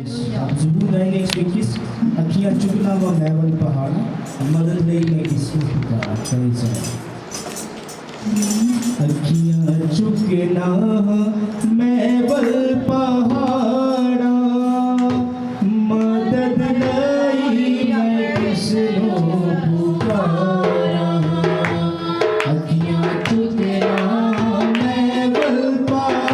ਜ਼ਰੂਰ ਆਏਗਾ ਇਸ ਵਿੱਚ ਕਿਸ ਅੱਖੀਆਂ ਚੁਗਲਾ ਵਾ ਮੈਵਲ ਪਹਾੜਾ ਮਦਦ ਲਈ ਮੈਂ ਕਿਸ ਨੂੰ ਪੁਕਾਰਾ ਚਲੇ ਜਾ ਅੱਖੀਆਂ ਚੁਗਲਾ ਮੈਵਲ ਪਹਾੜਾ ਮਦਦ ਲਈ ਮੈਂ ਕਿਸ ਨੂੰ ਪੁਕਾਰਾ ਅੱਖੀਆਂ ਚੁਗਲਾ ਮੈਵਲ ਪਹਾੜਾ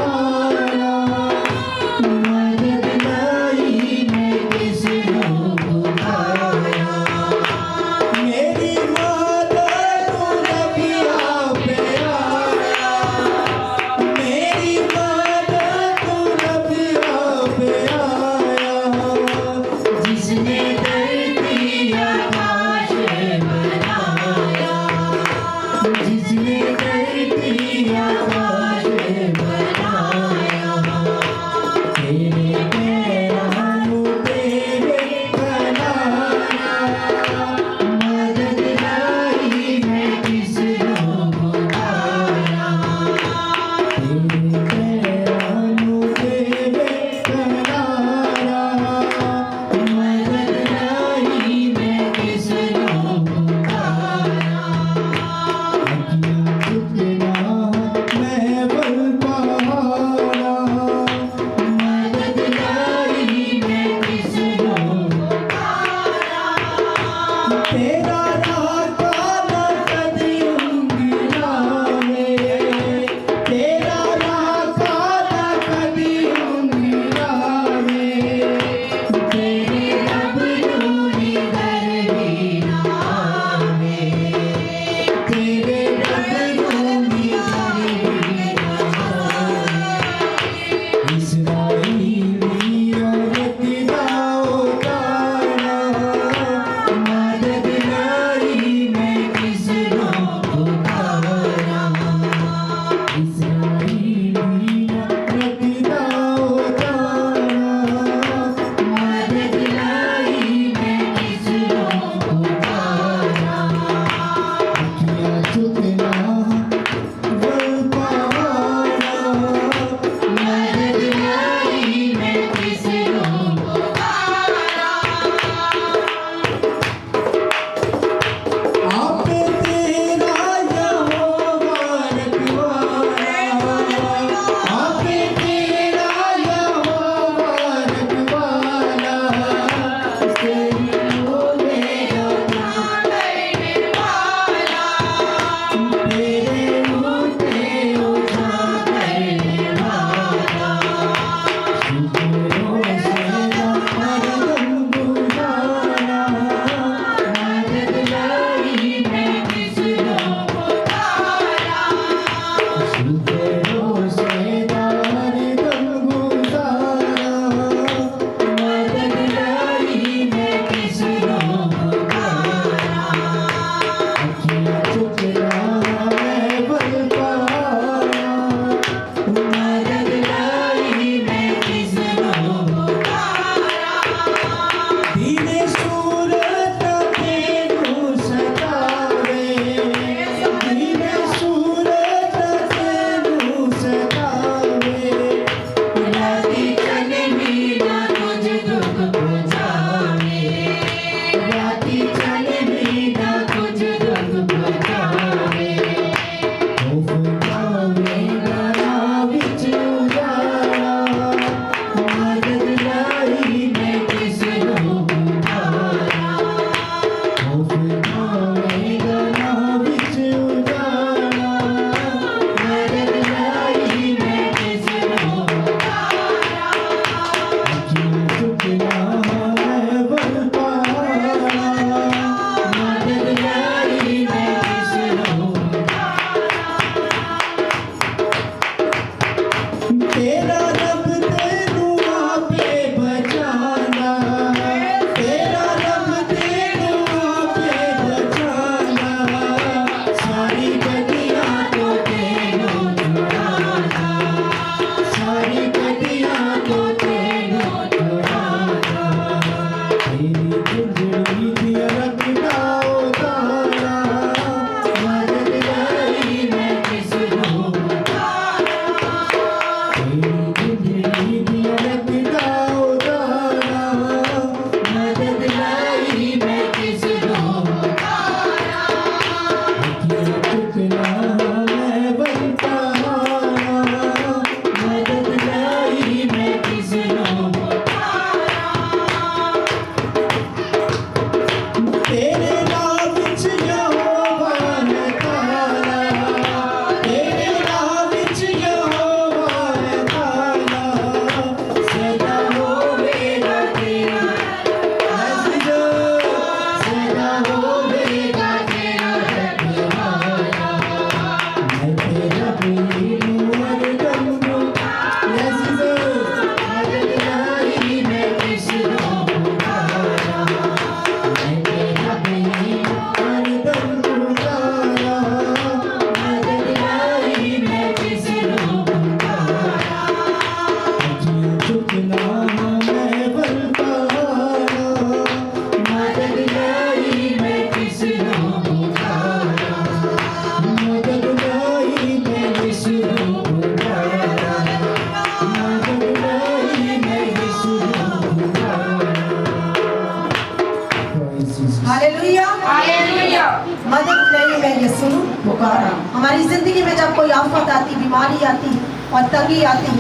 जिंदगी में जब कोई आफत आती, बीमारी आती और तंगी आती,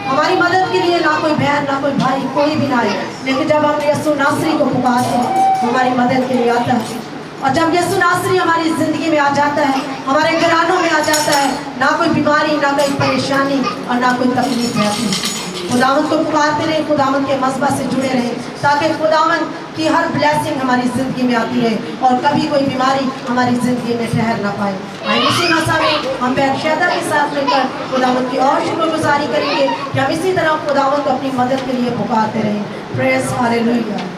हमारी मदद के लिए ना कोई बहन ना कोई भाई कोई भी ना आए, लेकिन जब हम यीशु नासरी को पुकारते हैं हमारी मदद के लिए आता है। और जब यीशु नासरी हमारी ज़िंदगी में आ जाता है, हमारे घरानों में आ जाता है, ना कोई बीमारी ना कोई परेशानी और ना कोई तकलीफ रहती। खुदावंद को पुकारते रहे, खुदावंद के मज़बा से जुड़े रहे, ताकि खुदावंद की हर ब्लेसिंग हमारी ज़िंदगी में आती है और कभी कोई बीमारी हमारी ज़िंदगी में ठहर ना पाए। आइए इसी मसा में हम बैरशैदा के साथ मिलकर खुदावंद की और शुक्रगुजारी करेंगे कि हम इसी तरह खुदावंद को अपनी मदद के लिए पुकारते रहें। Praise hallelujah.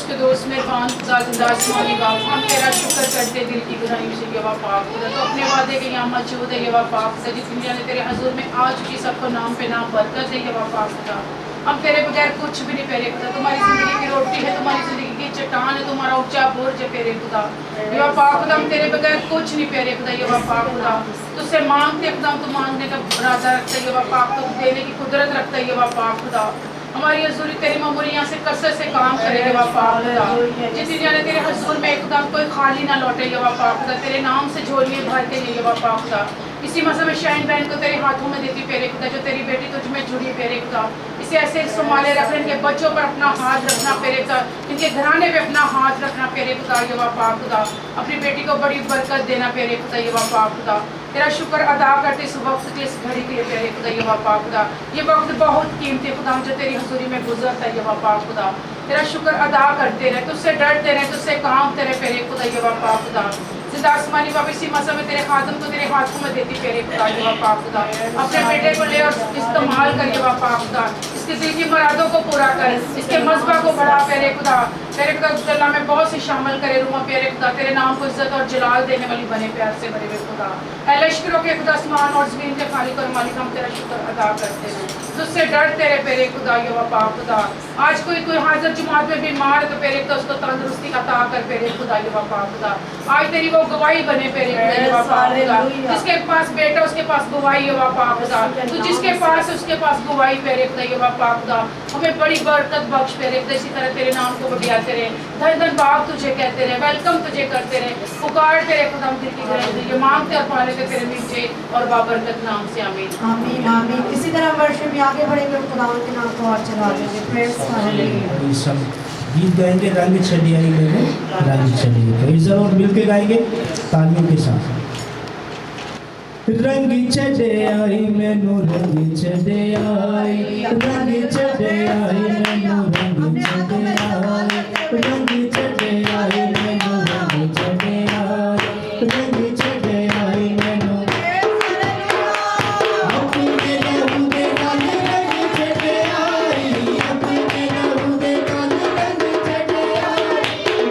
के दोस्त मेहरबान खुदा जिंदा आसमानी बाप, हम तेरा शुक्र करते दिल की गहराइयों से यवा पाक खुदा, तो अपने वादे के यहाँ मौजूद है यवा पाक खुदा, जिस दुनिया ने तेरे हजूर में आ चुकी सबको नाम पे नाम बरकत है यवा पाक खुदा। हम तेरे बगैर कुछ भी नहीं पेरे खुदा, तुम्हारी ज़िंदगी की रोटी है, तुम्हारी ज़िंदगी की चट्टान है, तुम्हारा ऊंचा बुर्ज है पेरे खुदा यवा पाक खुदा। हम तेरे बगैर कुछ नहीं पेरे खुदा यवा पाक खुदा। तुझसे मांगते खुदा, तू मांगने का इरादा रखता है यवा पाक, तो देने की कुदरत रखता है यवा पाक खुदा। हमारी हजूरी तेरी मामूली यहाँ से कसरत से काम करेगा यवा पाक खुदा। जिस दुनिया ने तेरे हजूर में एकदम कोई खाली ना लौटे यवा पाक खुदा, तेरे नाम से झोलियाँ भर के लिए यवा पाक खुदा। इसी मौसम में शाइन बहन को तेरे हाथों में देती पेरे खुदा, जो तेरी बेटी तुझ में जुड़ी पेरे खुदा। इसे ऐसे संभाले रखना, इनके बच्चों पर अपना हाथ रखना पेरे खुदा, इनके घराने पे अपना हाथ रखना पेरे खुदा यवा पाक खुदा। अपनी बेटी को बड़ी बरकत देना पेरे खुदा यवा पाक खुदा। तेरा शुक्र अदा करते इस वक्त के इस घड़ी के लिए पेरे खुदा यवा पाक खुदा। ये वक्त बहुत कीमती खुदा जो तेरी हजूरी में गुजरता है यवा पाक खुदा। तेरा शुक्र अदा करते रहे, तुझसे डरते रहे, तुझसे कामते रहे पेरे खुदा यवा पाक खुदा। जिंदा आसमानी बाप, इसी मौसम में तेरे खादम को तेरे हाथों में देती पेरे खुदा यवा पाक खुदा। अपने बेटे को ले और इस्तेमाल कर यवा पाक खुदा, इसके दिल की मुरादों को पूरा कर, इसके मज़बा को बढ़ा पेरे खुदा। तेरे खुदा में बहुत सी शामिल करे रूमा पेरे खुदा, तेरे नाम को इज्जत और जलाल देने वाली बने प्यार से भरे हुए खुदा। ऐ लश्करों के खुदा, आसमान और ज़मीन के खालिक और मालिक, हम तेरा शुक्र अदा करते हैं, तुझसे डरते रहे पेरे खुदा यवा पाक खुदा। आज कोई हाजिर जुमात में बीमार है तो पेरे खुदा उसको तंदुरुस्ती अता कर पेरे खुदा यवा पाक खुदा। आज तेरी वो गवाही बने पेरे खुदा यवा पाक खुदा। जिसके पास बेटा उसके पास गवाही यवा पाक खुदा, तू जिसके पास है उसके पास गवाही पेरे खुदा यवा पाक खुदा। हमें बड़ी बरकत बख्श पेरे खुदा, इसी तरह तेरे नाम को बढ़ियाते रहे, धन धन बाप तुझे कहते रहे, वेलकम तुझे करते रहे, पुकारते रहे खुदा। हम दिल की गहराई से ये मांगते और पाले के तेरे नीचे और बाबरकत नाम से आमीन आमीन आमीन। इसी तरह वर्षिप में आगे बढ़ेंगे और खुदा के नाम को और चला देंगे। Praise hallelujah. सब गीत गाएंगे, रंग चढ़ी आई मैंने रंग चढ़ी, तो इस जरूर मिल के गाएंगे तालियों के साथ। रंग चढ़े आई मैनू रंग चढ़े आई, रंग चढ़े आई मैनू रंग चढ़े आई, रंग चढ़े आई मैनू रंग चढ़े आई, रंग चढ़े आई मैनू अपने लहू दे नाल रंग चढ़े आई, अपने लहू दे नाल रंग चढ़े आई,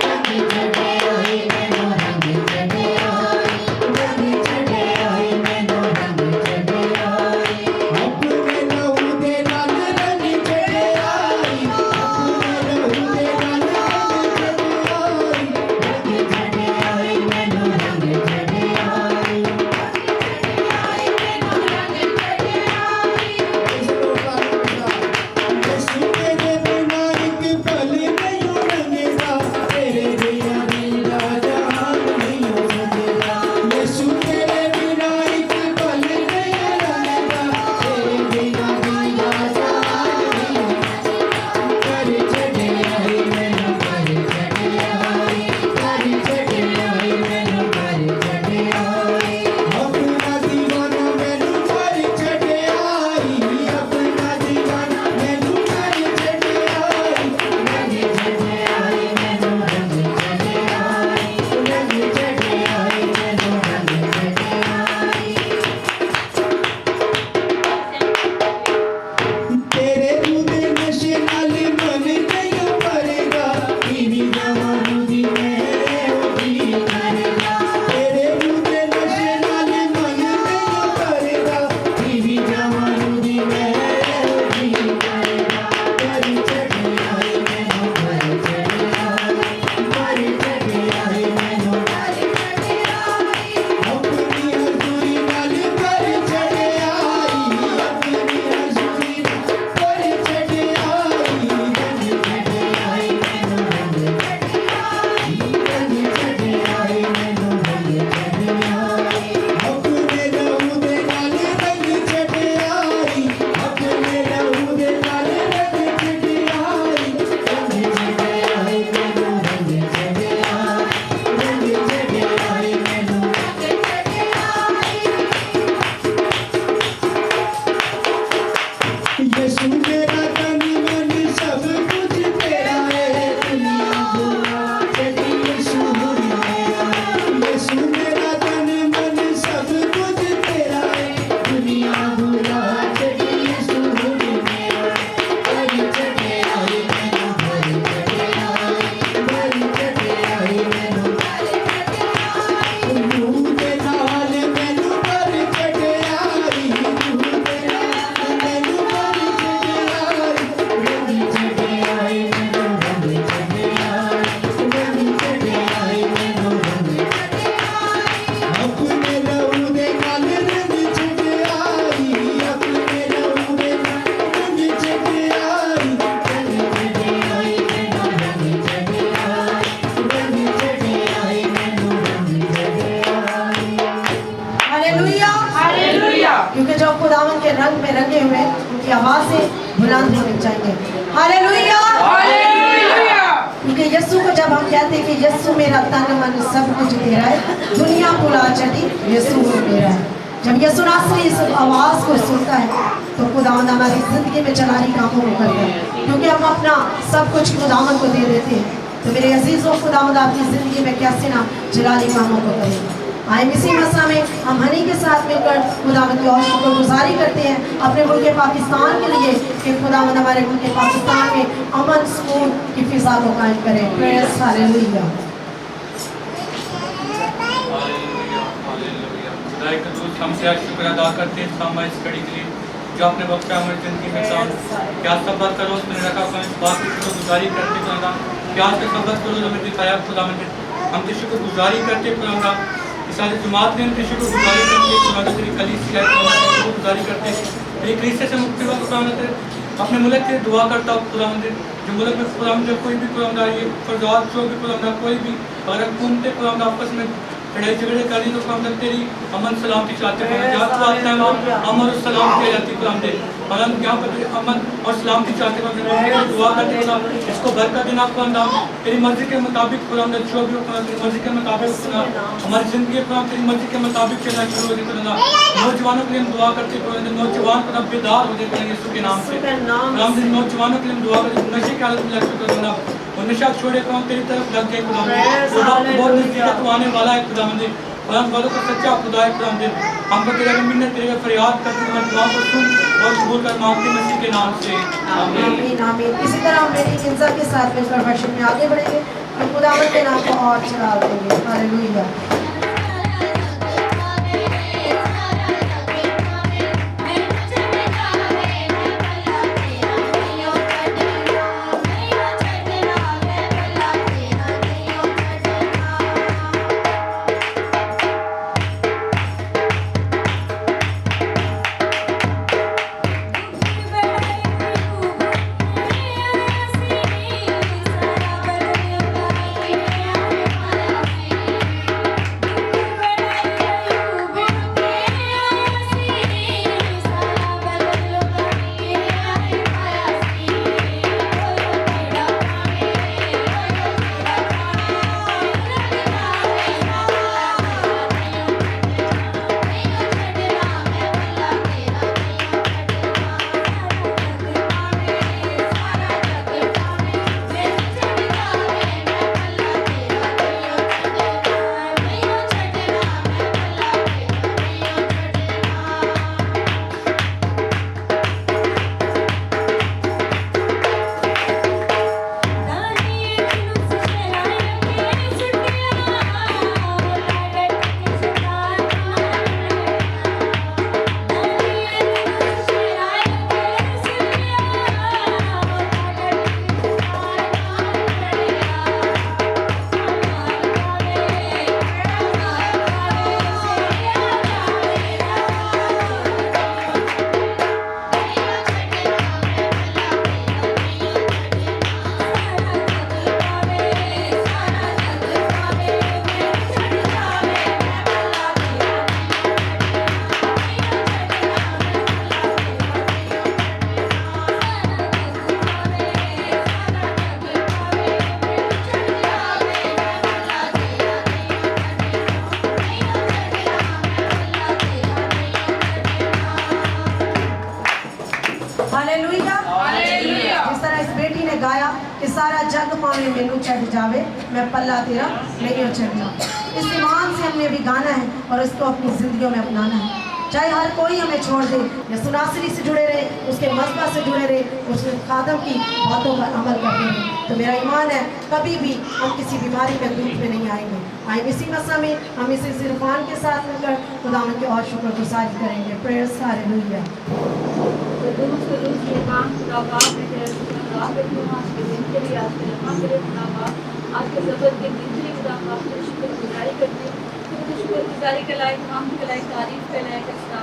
रंग चढ़े आई मैनू रंग चढ़े आई, रंग चढ़े आई मैनू रंग चढ़े आई, अपने लहू दे नाल रंग चढ़े आई, के रंग में रंगे हुए उनकी आवाज़ें बुलंद होनी चाहिए। हालेलुया। क्योंकि यीशु को जब हम कहते हैं कि यीशु मेरा तन मन सब कुछ तेरा है, दुनिया भुला चटी यीशु वो मेरा है। जब यीशु नासरी इस आवाज़ को सुनता है तो खुदावंद हमारी ज़िंदगी में जलाली कामों को करता है, क्योंकि हम अपना सब कुछ खुदावंद को दे देते हैं। तो मेरे अजीज़ों, खुदावंद आपकी ज़िंदगी में कैसे ना जलाली कामों को करें। आए इसी मसा में हम हनी के साथ मिलकर खुदावंद की और शुक्रगुजारी करते हैं अपने मुल्क पाकिस्तान के लिए कि खुदावंद हमारे मुल्क पाकिस्तान में अमन सुकून की फिजा को कायम करें। Praise hallelujah. हम तेरा शुक्र अदा करते हैं सामा इस घड़ी के लिए जो आपने बख्शा हमारी जिंदगी में काम क्या सबक करो उसने रखा अपने इस बात की शुक्रगुजारी करते खुदा क्या के सबक करो जो हमें दिखाया खुदा हम तेरी शुक्रगुजारी करते खुदा इस सारी जुमात ने तेरी शुक्रगुजारी करते खुदा तेरी कलीसिया है शुक्रगुजारी करते तेरी कलीसिया से मुक्ति का खुदा अपने मुल्क से दुआ करता हूँ खुदा जो मुल्क में खुदा जो कोई भी खुदा ये फरजात जो भी खुदा कोई भी अगर हुकूमतें खुदा आपस में लड़ाई झगड़े करी तो हम तेरी अमन सलामती चाहते हैं जहाँ तो आता है वहाँ अमन और सलामती जाती खुदा और हम यहाँ पर अमन और सलामती चाहते हैं दुआ करते हैं इसको बरकत देना खुदा तेरी मर्जी के मुताबिक खुदा जो भी खुदा तेरी मर्जी के मुताबिक खुदा हमारी ज़िंदगी खुदा तेरी मर्जी के मुताबिक चलना शुरू हो जाए खुदा नौजवानों के लिए हम दुआ करते हैं नौजवान खुदा बेदार हो जाते हैं यीशु के नाम से खुदा नौजवानों के लिए हम दुआ करते नशे की हालत में लग चुके खुदा और नशा छोड़े खुदा तेरी तरफ लग गए खुदा बहुत नज़दीक तो आने वाला है खुदा खुदा वालों का सच्चा खुदा है खुदा हम को तेरा मिन्नत तेरे फरियाद करते हैं दुआ को सुन और कबूल कर मांगते मसीह के नाम से आमीन आमीन। इसी तरह हम मेरी हिंसा के साथ मिलकर वर्षिप में आगे बढ़ेंगे और खुदावंद के नाम को और चढ़ा देंगे। हालेलुया। गाया कि सारा जग पावे मैनू चढ़ जावे मैं पल्ला तेरा नहीं चढ़ जाऊँ। इस ईमान से हमने भी गाना है और इसको अपनी ज़िंदगियों में अपनाना है। चाहे हर कोई हमें छोड़ दे या सुनासरी से जुड़े रहे, उसके मजबा से जुड़े रहे, उसके खादम की बातों पर अमल करते हैं, तो मेरा ईमान है कभी भी हम किसी बीमारी में दुख में नहीं आएंगे। आए इसी मसा में हम इसी इरफान के साथ मिलकर खुदावंद के और शुक्रगुजारी करेंगे। Prayers hallelujah. आज के ज़बर के दिन के लिए खुदा आपसे शुक्रगुजारी करते हैं, शुक्रगुजारी के लायक हम के लायक तारीफ के लायक खुदा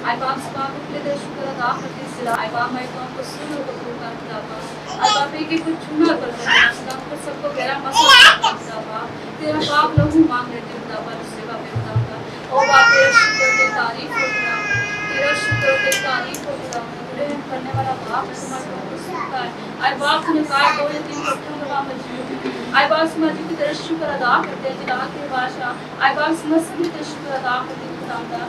आई बाप सबाब के लिए शुक्र अदा करते सिला आई बाप मैं तो को सुनो तो खुदा खुदा आई बाप की कुछ चुना कर खुदा पर सबको गहरा मसा खुदा तेरा बाप लोग मांग लेते खुदा पर सेवा में खुदा ओ बाप तेरा शुक्र के तारीफ खुदा तेरा शुक्र के तारीफ आपने तुम्हारे को सुनता है। आए बाप ने कहा दो या तीन पत्थरों का वहाँ मजबूत है। आए बाप समझ की तरह शुक्र अदा करते हैं जिला के बादशाह। आए बाप समझ की तरह शुक्र अदा करते हैं खुदावंदा।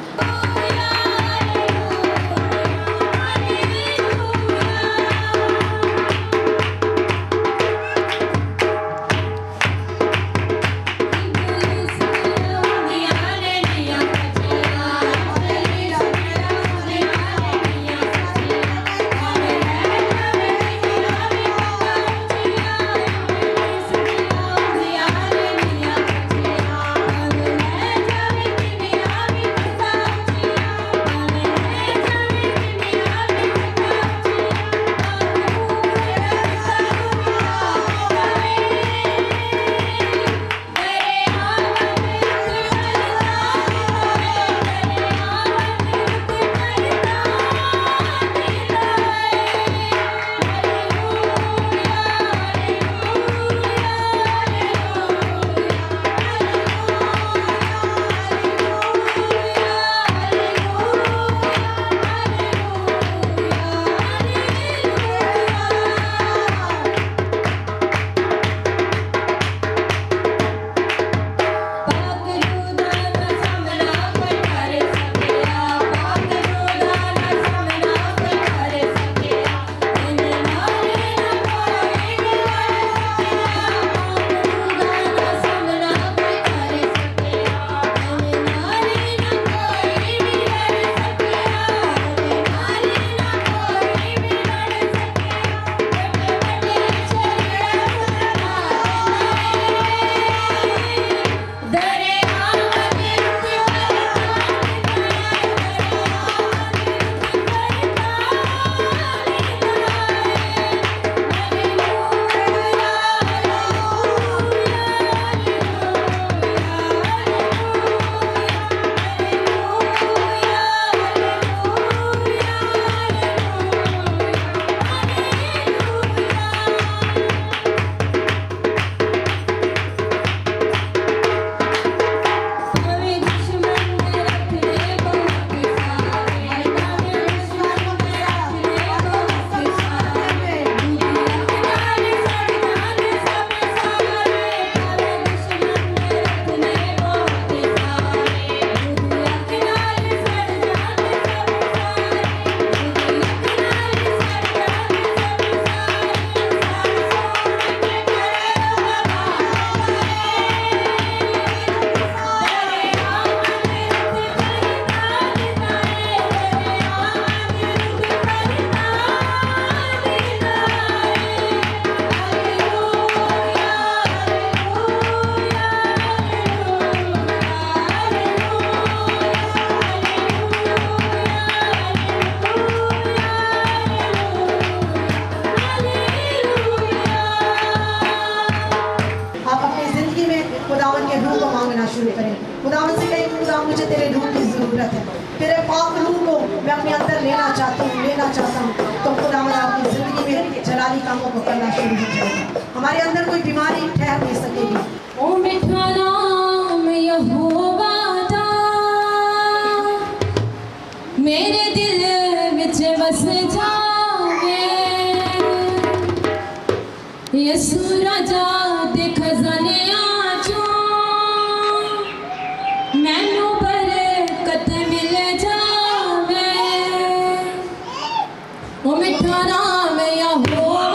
खुदावन के रूह को मांगना शुरू करें। खुदावन से कहें खुदा मुझे तेरे रूह की ज़रूरत है, तेरे पाक रूह को मैं अपने अंदर लेना चाहता हूँ। तो खुदावन आपकी ज़िंदगी में जलाली कामों को करना शुरू हो जाएगा। हमारे अंदर कोई बीमारी ठहर नहीं सकेगी। ओ मिठा नाम यहोवा दा मेरे दिल विच बस जावे, यसू राजा दे खजाने आजो मैनू बरकत मिल जावे। ओ मिठा नाम यहोवा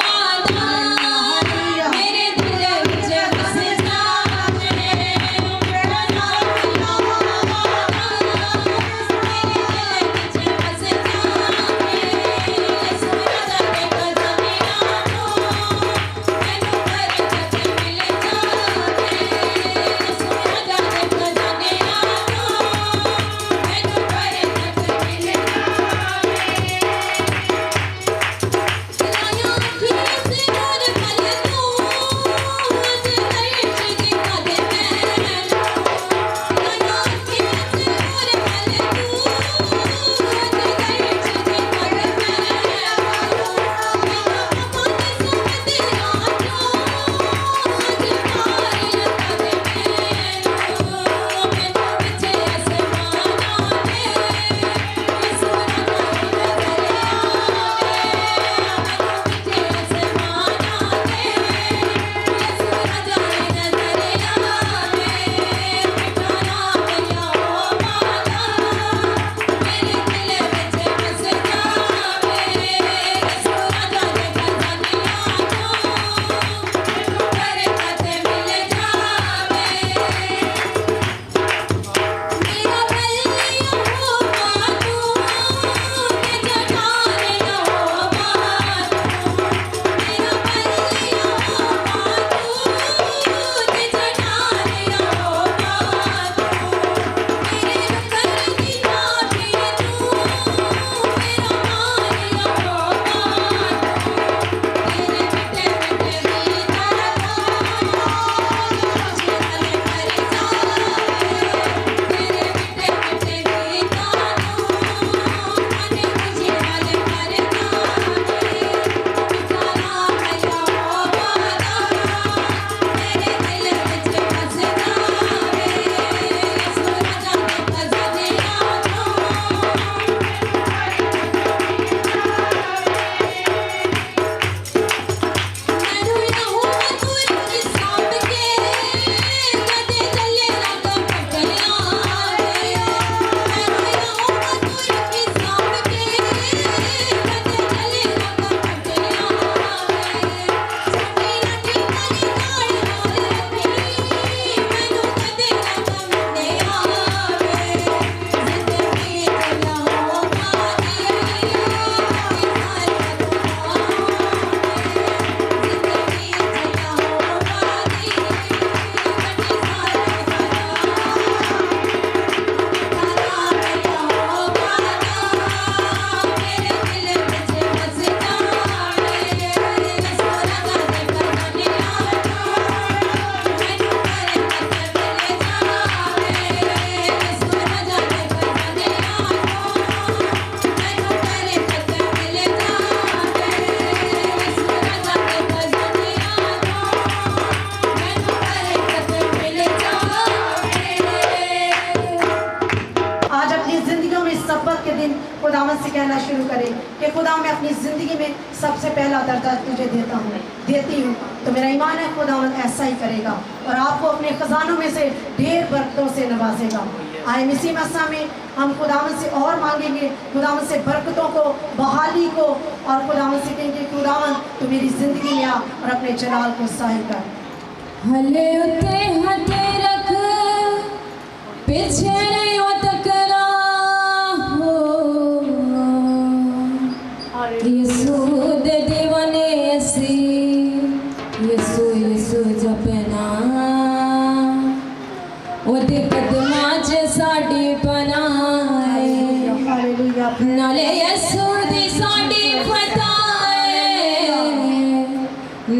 से कहना शुरू करें कि खुदा मैं अपनी ज़िंदगी में सबसे पहला दर्जा तुझे देती हूँ, तो मेरा ईमान है खुदावंद ऐसा ही करेगा और आपको अपने खजानों में से ढेर बरकतों से नवाजेगा। आए इसी मसा में हम खुदावंद से और मांगेंगे, खुदावंद से बरकतों को, बहाली को, और खुदावंद से कहेंगे खुदावंद तू मेरी ज़िंदगी में आ और अपने जलाल को ज़ाहिर कर। हले उते हथे रख पीछे नहीं हो तकना हो, यीशु दे दीवाने ऐसी, यीशु यीशु जपना ओदे कदमा च साडी पनाए, हालेलुया। नाले यीशु दी साडी फताए,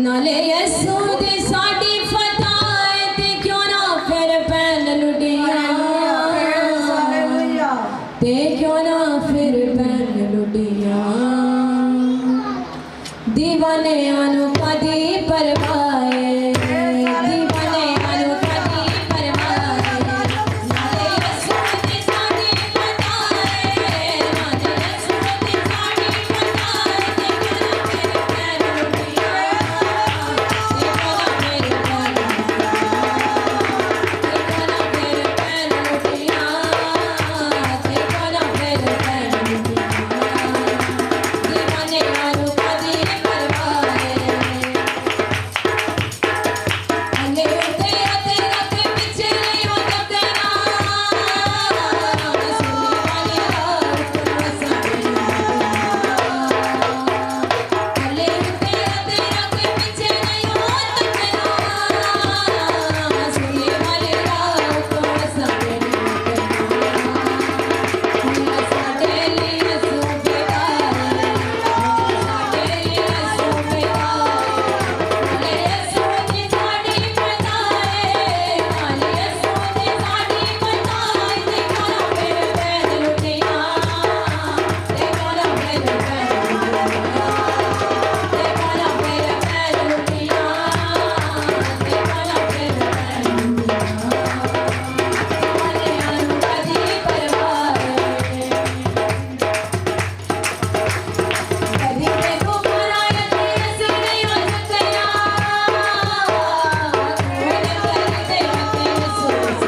नाले यीशु दी साडी फताए, ते क्यों ना फिर पैन लुटिया, हालेलुया। ते क्यों ना फिर पैन लुटिया, दीवाने आनु कदी परवाए, दीवाने आनु कदी परवाए, नाले यीशु दी साडी फताए, नाले यीशु दी साडी फताए, ते क्यों ना फिर पैन लुटिया, ते क्यों ना फिर पैन लुटिया, ते क्यों ना फिर पैन लुटिया, दीवाने आनु कदी परवाए, अले उते आते रखे पीछे नहीं हो तकना, सुनने वाली रात को सामने, अले उते आते रखे पीछे नहीं हो तकना, सुनने वाली रात को सामने, साडे लिए सूबेदार, साडे लिए सूबेदार, नाले यीशु दी साडी फताए, नाले यीशु दी साडी फताए, ते क्यों ना फिर पैन लुटिया, ते क्यों ना फिर पैन लुटिया, ते क्यों ना फिर पैन लुटिया, ते क्यों ना फिर पैन लुटिया, दीवाने आनु कदी परवाए, कदी देखो बुराई ते असर नहीं हो सकता, कोई करते होते सोच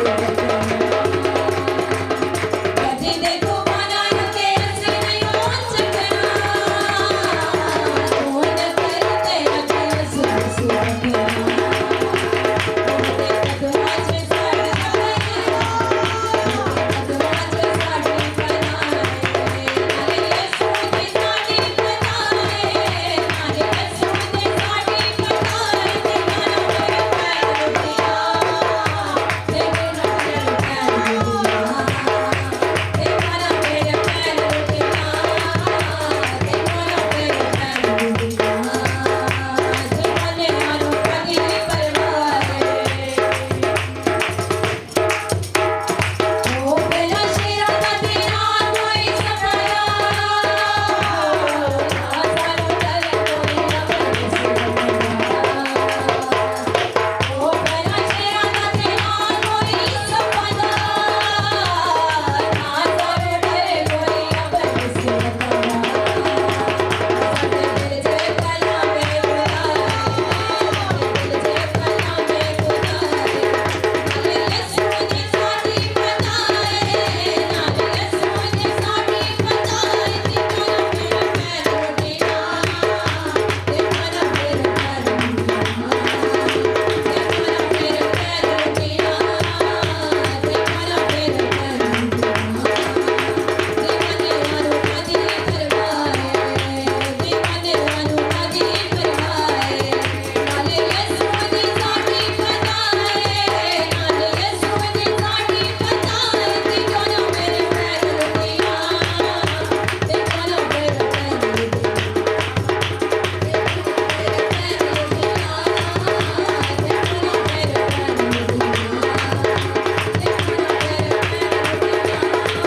कदी देखो बुराई ते असर नहीं हो सकता, कोई करते होते सोच कदमा से साड़ी कदमा से साड़ी बनाए, नाले यीशु दी साड़ी बनाए, नाले यीशु दी साड़ी बनाए, ते क्यों ना फिर पैन लुटिया, ते क्यों ना फिर पैन लुटिया, ते क्यों ना फिर पैन लुटिया, ते क्यों ना फिर पैन लुटिया, दीवाने आनु कदी परवाए, ओ बेला शेरा दा तेरा कोई सफाया, ना सारो दर कोई अबर ओ बेला शेरा दा तेरा कोई सफाया, ना सारो दर कोई अबर साडे दिल जे कला में बुलाए, दिल जे कला में बुलाए, नाले यीशु दी साडी फताए, नाले यीशु दी साडी फताए, ते क्यों ना फिर पैन लुटिया, ते क्यों ना फिर पैन लुटिया, ते क्यों ना फिर पैन लुटिया, ते क्यों ना फिर पैन लुटिया, दीवाने आनु कदी परवाए, दीवाने आनु कदी परवाए, नाले यीशु दी साडी फताए, नाले यीशु दी साडी फताए, ते क्यों ना फिर पैन लुटिया, ते क्यों ना फिर पैन लुटिया, ते क्यों ना फिर पैन लुटिया, ते क्यों ना फिर पैन लुटिया,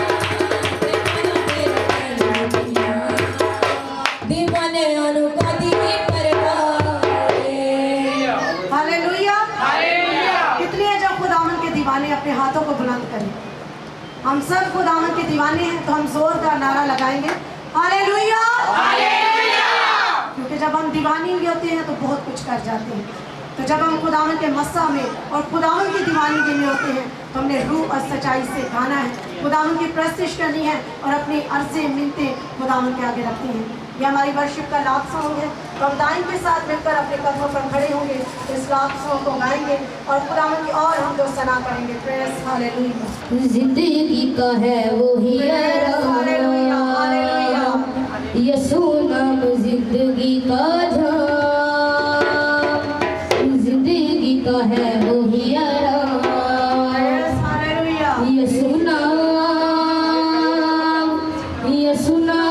ते क्यों ना फिर पैन लुटिया, दीवाने आनु कदी परवाए। हालेलुया। कितने हैं जो खुदावन के दीवाने अपने हाथों को बुलंद करें। हम सब खुदावन के दीवाने हैं, तो हम जोर का नारा लगाएंगे, हालेलुया। क्योंकि जब हम दीवानी होते हैं तो बहुत कुछ कर जाते हैं। तो जब हम खुदावन के मस्सा में और खुदावन की दीवानगी में होते हैं तो हमने रूह और सच्चाई से गाना है, खुदावन की प्रस्तिश करनी है और अपनी अर्ज़े मिन्नतें खुदावन के आगे रखती हैं। ये हमारी वर्शिप का लाभ सॉन्ग है। तो हम दाइन के साथ मिलकर अपने कदमों पर खड़े होंगे, इस लाभ सॉन्ग को गाएंगे और खुदावन की और हम लोग सना करेंगे। Praise hallelujah. जिंदगी का है वो ही हालेलुया, हालेलुया। यसू नाम जिंदगी का झाम, जिंदगी का है वो ही प्रेज़ हालेलुया। यसू नाम, यसू नाम,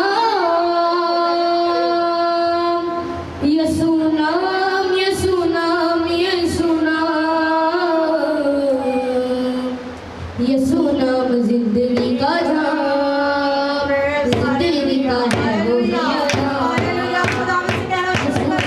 यसू नाम, यसू नाम, यसू नाम, यसू नाम जिंदगी का झाम, जिंदगी का है वो ही हालेलुया। खुदावन से कहना शुरू करो।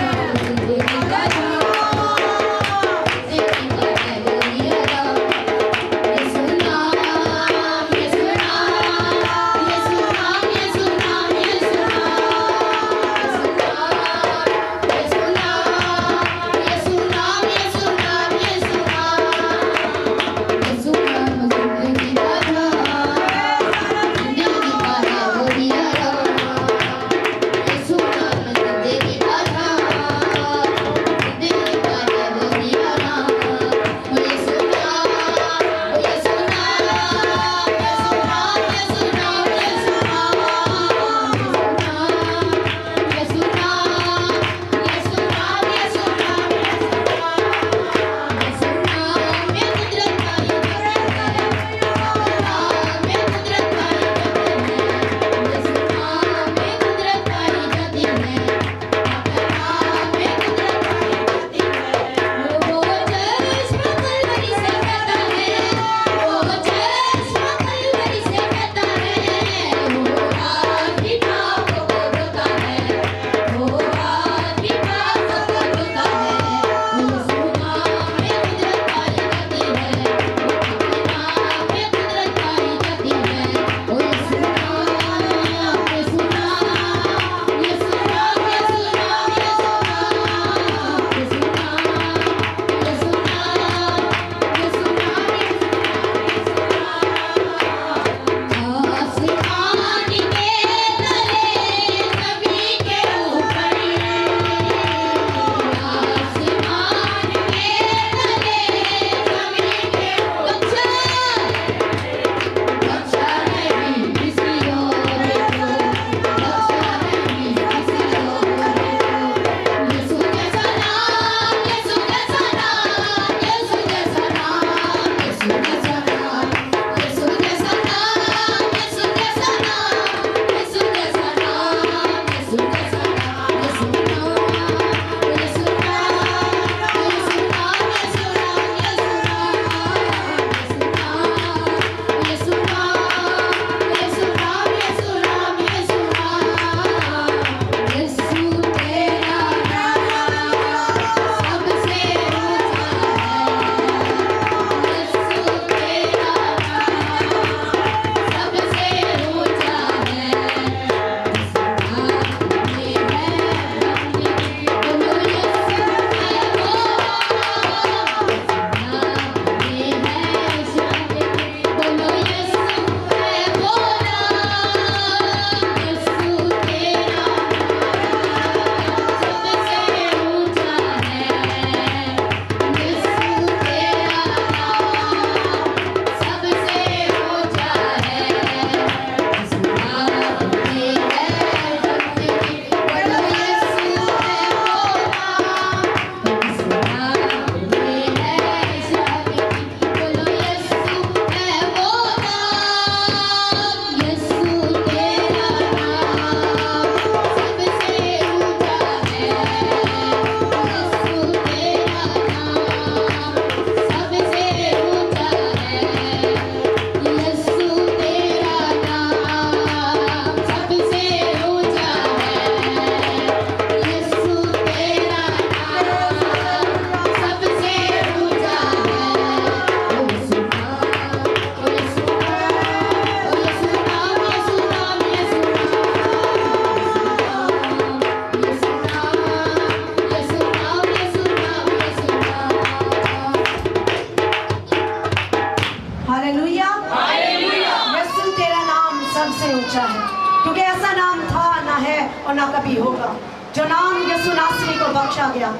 और ना कभी होगा। जो नाम यीशु नासरी को बख्शा गया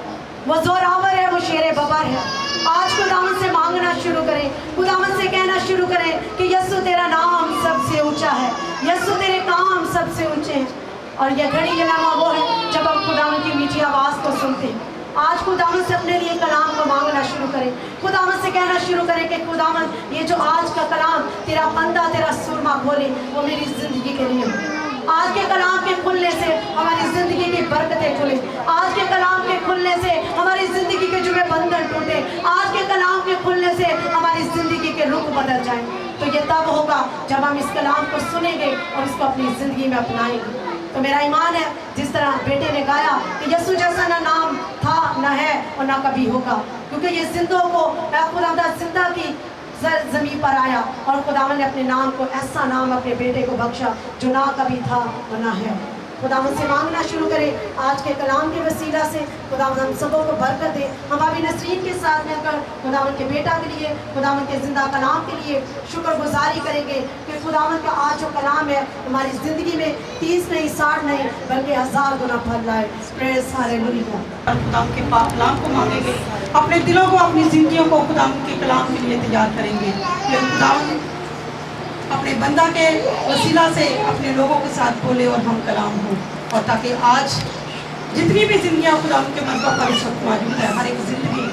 वो जोरावर है, वो शेर बबर है। आज खुदावंद से मांगना शुरू करें, खुदावंद से कहना शुरू करें कि यीशु तेरा नाम सबसे ऊंचा है, यीशु तेरे काम सबसे ऊंचे हैं। और यह घड़ी ये लम्हा वो है जब हम खुदावंद की मीठी आवाज़ को सुनते हैं। आज खुदावंद से अपने लिए कलाम को मांगना शुरू करें, खुदावंद से कहना शुरू करें कि खुदावंद ये जो आज का कलाम तेरा बंदा तेरा सुरमा खोले वो मेरी ज़िंदगी के लिए हो। आज के कलाम के खुलने से हमारी ज़िंदगी की बरकतें खुले, आज के कलाम के खुलने से हमारी ज़िंदगी के जुड़े बंधन टूटे, आज के कलाम के खुलने से हमारी ज़िंदगी के रुख बदल जाएं। तो ये तब होगा जब हम इस कलाम को सुनेंगे और इसको अपनी ज़िंदगी में अपनाएंगे। तो मेरा ईमान है जिस तरह बेटे ने गाया कि यीशु जैसा ना नाम था ना है और ना कभी होगा, क्योंकि ये जिंदों को खुदा जिंदा की ज़मीन पर आया और खुदावंद ने अपने नाम को ऐसा नाम अपने बेटे को बख्शा जो ना कभी था और ना है। खुदावंद से मांगना शुरू करें आज के कलाम के वसीला से। खुदावंद हम सबों को बरकत दे। हम अभी नसरीन के साथ मिलकर खुदावंद के बेटा के लिए, खुदावंद के जिंदा कलाम के लिए शुक्रगुजारी करेंगे कि खुदावंद का आज जो कलाम है हमारी ज़िंदगी में 30 नहीं 60 नहीं बल्कि 1000 गुना फल लाए। Praise hallelujah. खुदाम के पाक कलाम को मांगेंगे, अपने दिलों को अपनी जिंदगियों को खुदाम के कलाम के लिए तैयार करेंगे। खुदाम अपने बंदा के वसीला से अपने लोगों के साथ बोले और हम कलाम हो, और ताकि आज जितनी भी जिंदगियाँ खुदा उनके मजबा पर इस वक्त मौजूद है, हर एक ज़िंदगी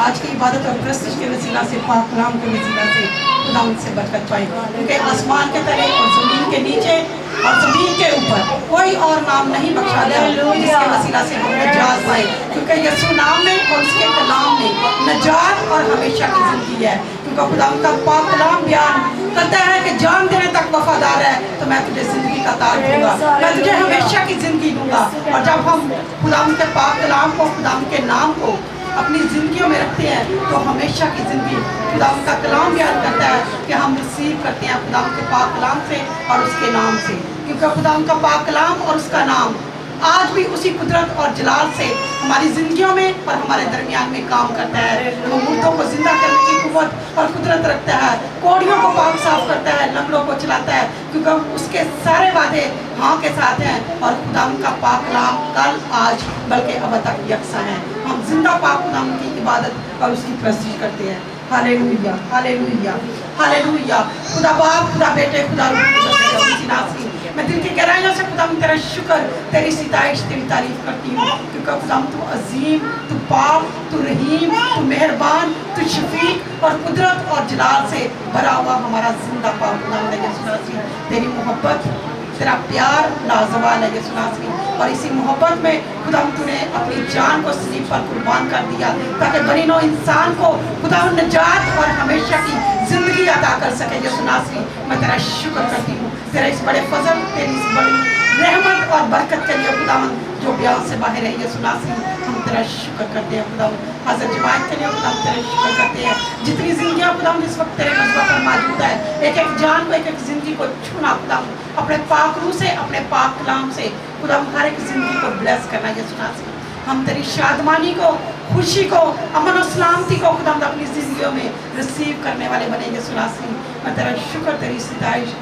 आज की इबादत और प्रस्तुत के वसीला से पाक कलाम के वसीला से खुदा उनसे बरकत पाए, क्योंकि आसमान के तले और ज़मीन के नीचे और ज़मीन के ऊपर कोई और नाम नहीं बख्शा गया जिसके वसीला से हम नजात पाए, क्योंकि यीशु नाम में और उसके कलाम में नजात और हमेशा की ज़िंदगी है। क्योंकि खुदा उनका पाक कलाम बयान करता है कि जान देने तक वफादार है तो मैं तुझे ज़िंदगी का ताज दूंगा, मैं तुझे हमेशा की ज़िंदगी दूंगा। और जब हम खुदा के पाक कलाम को, खुदा के नाम को अपनी ज़िंदगियों में रखते हैं तो हमेशा की ज़िंदगी खुदा का कलाम बयान करता है कि हम रिसीव करते हैं खुदा के पाक कलाम से और उसके नाम से, क्योंकि खुदा का पाक कलाम और उसका नाम आज भी उसी कुदरत और जलाल से हमारी ज़िंदगियों में और हमारे दरमियान में काम करता है। वो मुर्दों को जिंदा करने की कुव्वत और कुदरत रखता है, कोड़ियों को पाक साफ करता है, लंगड़ों को चलाता है, क्योंकि उसके सारे वादे हाँ के साथ हैं। और खुदा का पाक कलाम कल आज बल्कि अब तक यकसा है। हम जिंदा पाक खुदा की इबादत और उसकी प्रस्तुत करते हैं। Hallelujah, hallelujah, hallelujah. खुदा बाप, खुदा बेटे, खुदा नासरी, मैं दिल की गहराइयों से खुदा तेरा शुक्र, तेरी सिताइश, तेरी तारीफ करती हूँ, क्योंकि खुदा तू अजीम, तू पाक, तू रहीम, तू मेहरबान, तू शफीक और कुदरत और जलाल से भरा हुआ हमारा जिंदा पाक खुदा है। तेरी मोहब्बत, तेरा प्यार लाजवाल है यीशु नासरी, और इसी मोहब्बत में खुदा तूने अपनी जान को सलीब पर कुर्बान कर दिया ताकि बनी नौ इंसान को खुदा नजात और हमेशा की ज़िंदगी अदा कर सके। यीशु नासरी, मैं तेरा शुक्र करती हूँ तेरे इस बड़े फजल, तेरी इस बड़ी रहमत और बरकत के लिए खुदावन जो बयान से बाहर है। यीशु नासरी, हम तेरा शुक्र करते हैं खुदावन। हाज़िर जमात के लिए खुदावन तेरा शुक्र करते हैं। जितनी जिंदगियाँ खुदावन इस वक्त तेरे मज़बा पर मौजूद है, एक एक जान को, एक एक ज़िंदगी को छूना खुदावन, अपने पाक रूह से, अपने पाक कलाम से खुदावन हर एक ज़िंदगी को ब्लेस करना। यीशु नासरी, हम तेरी शादमानी को, खुशी को, अमन और सलामती को खुदावन अपनी ज़िंदगियों में रिसीव करने वाले बने। यीशु नासरी, मैं तेरा शुक्र, तेरी सिताइश,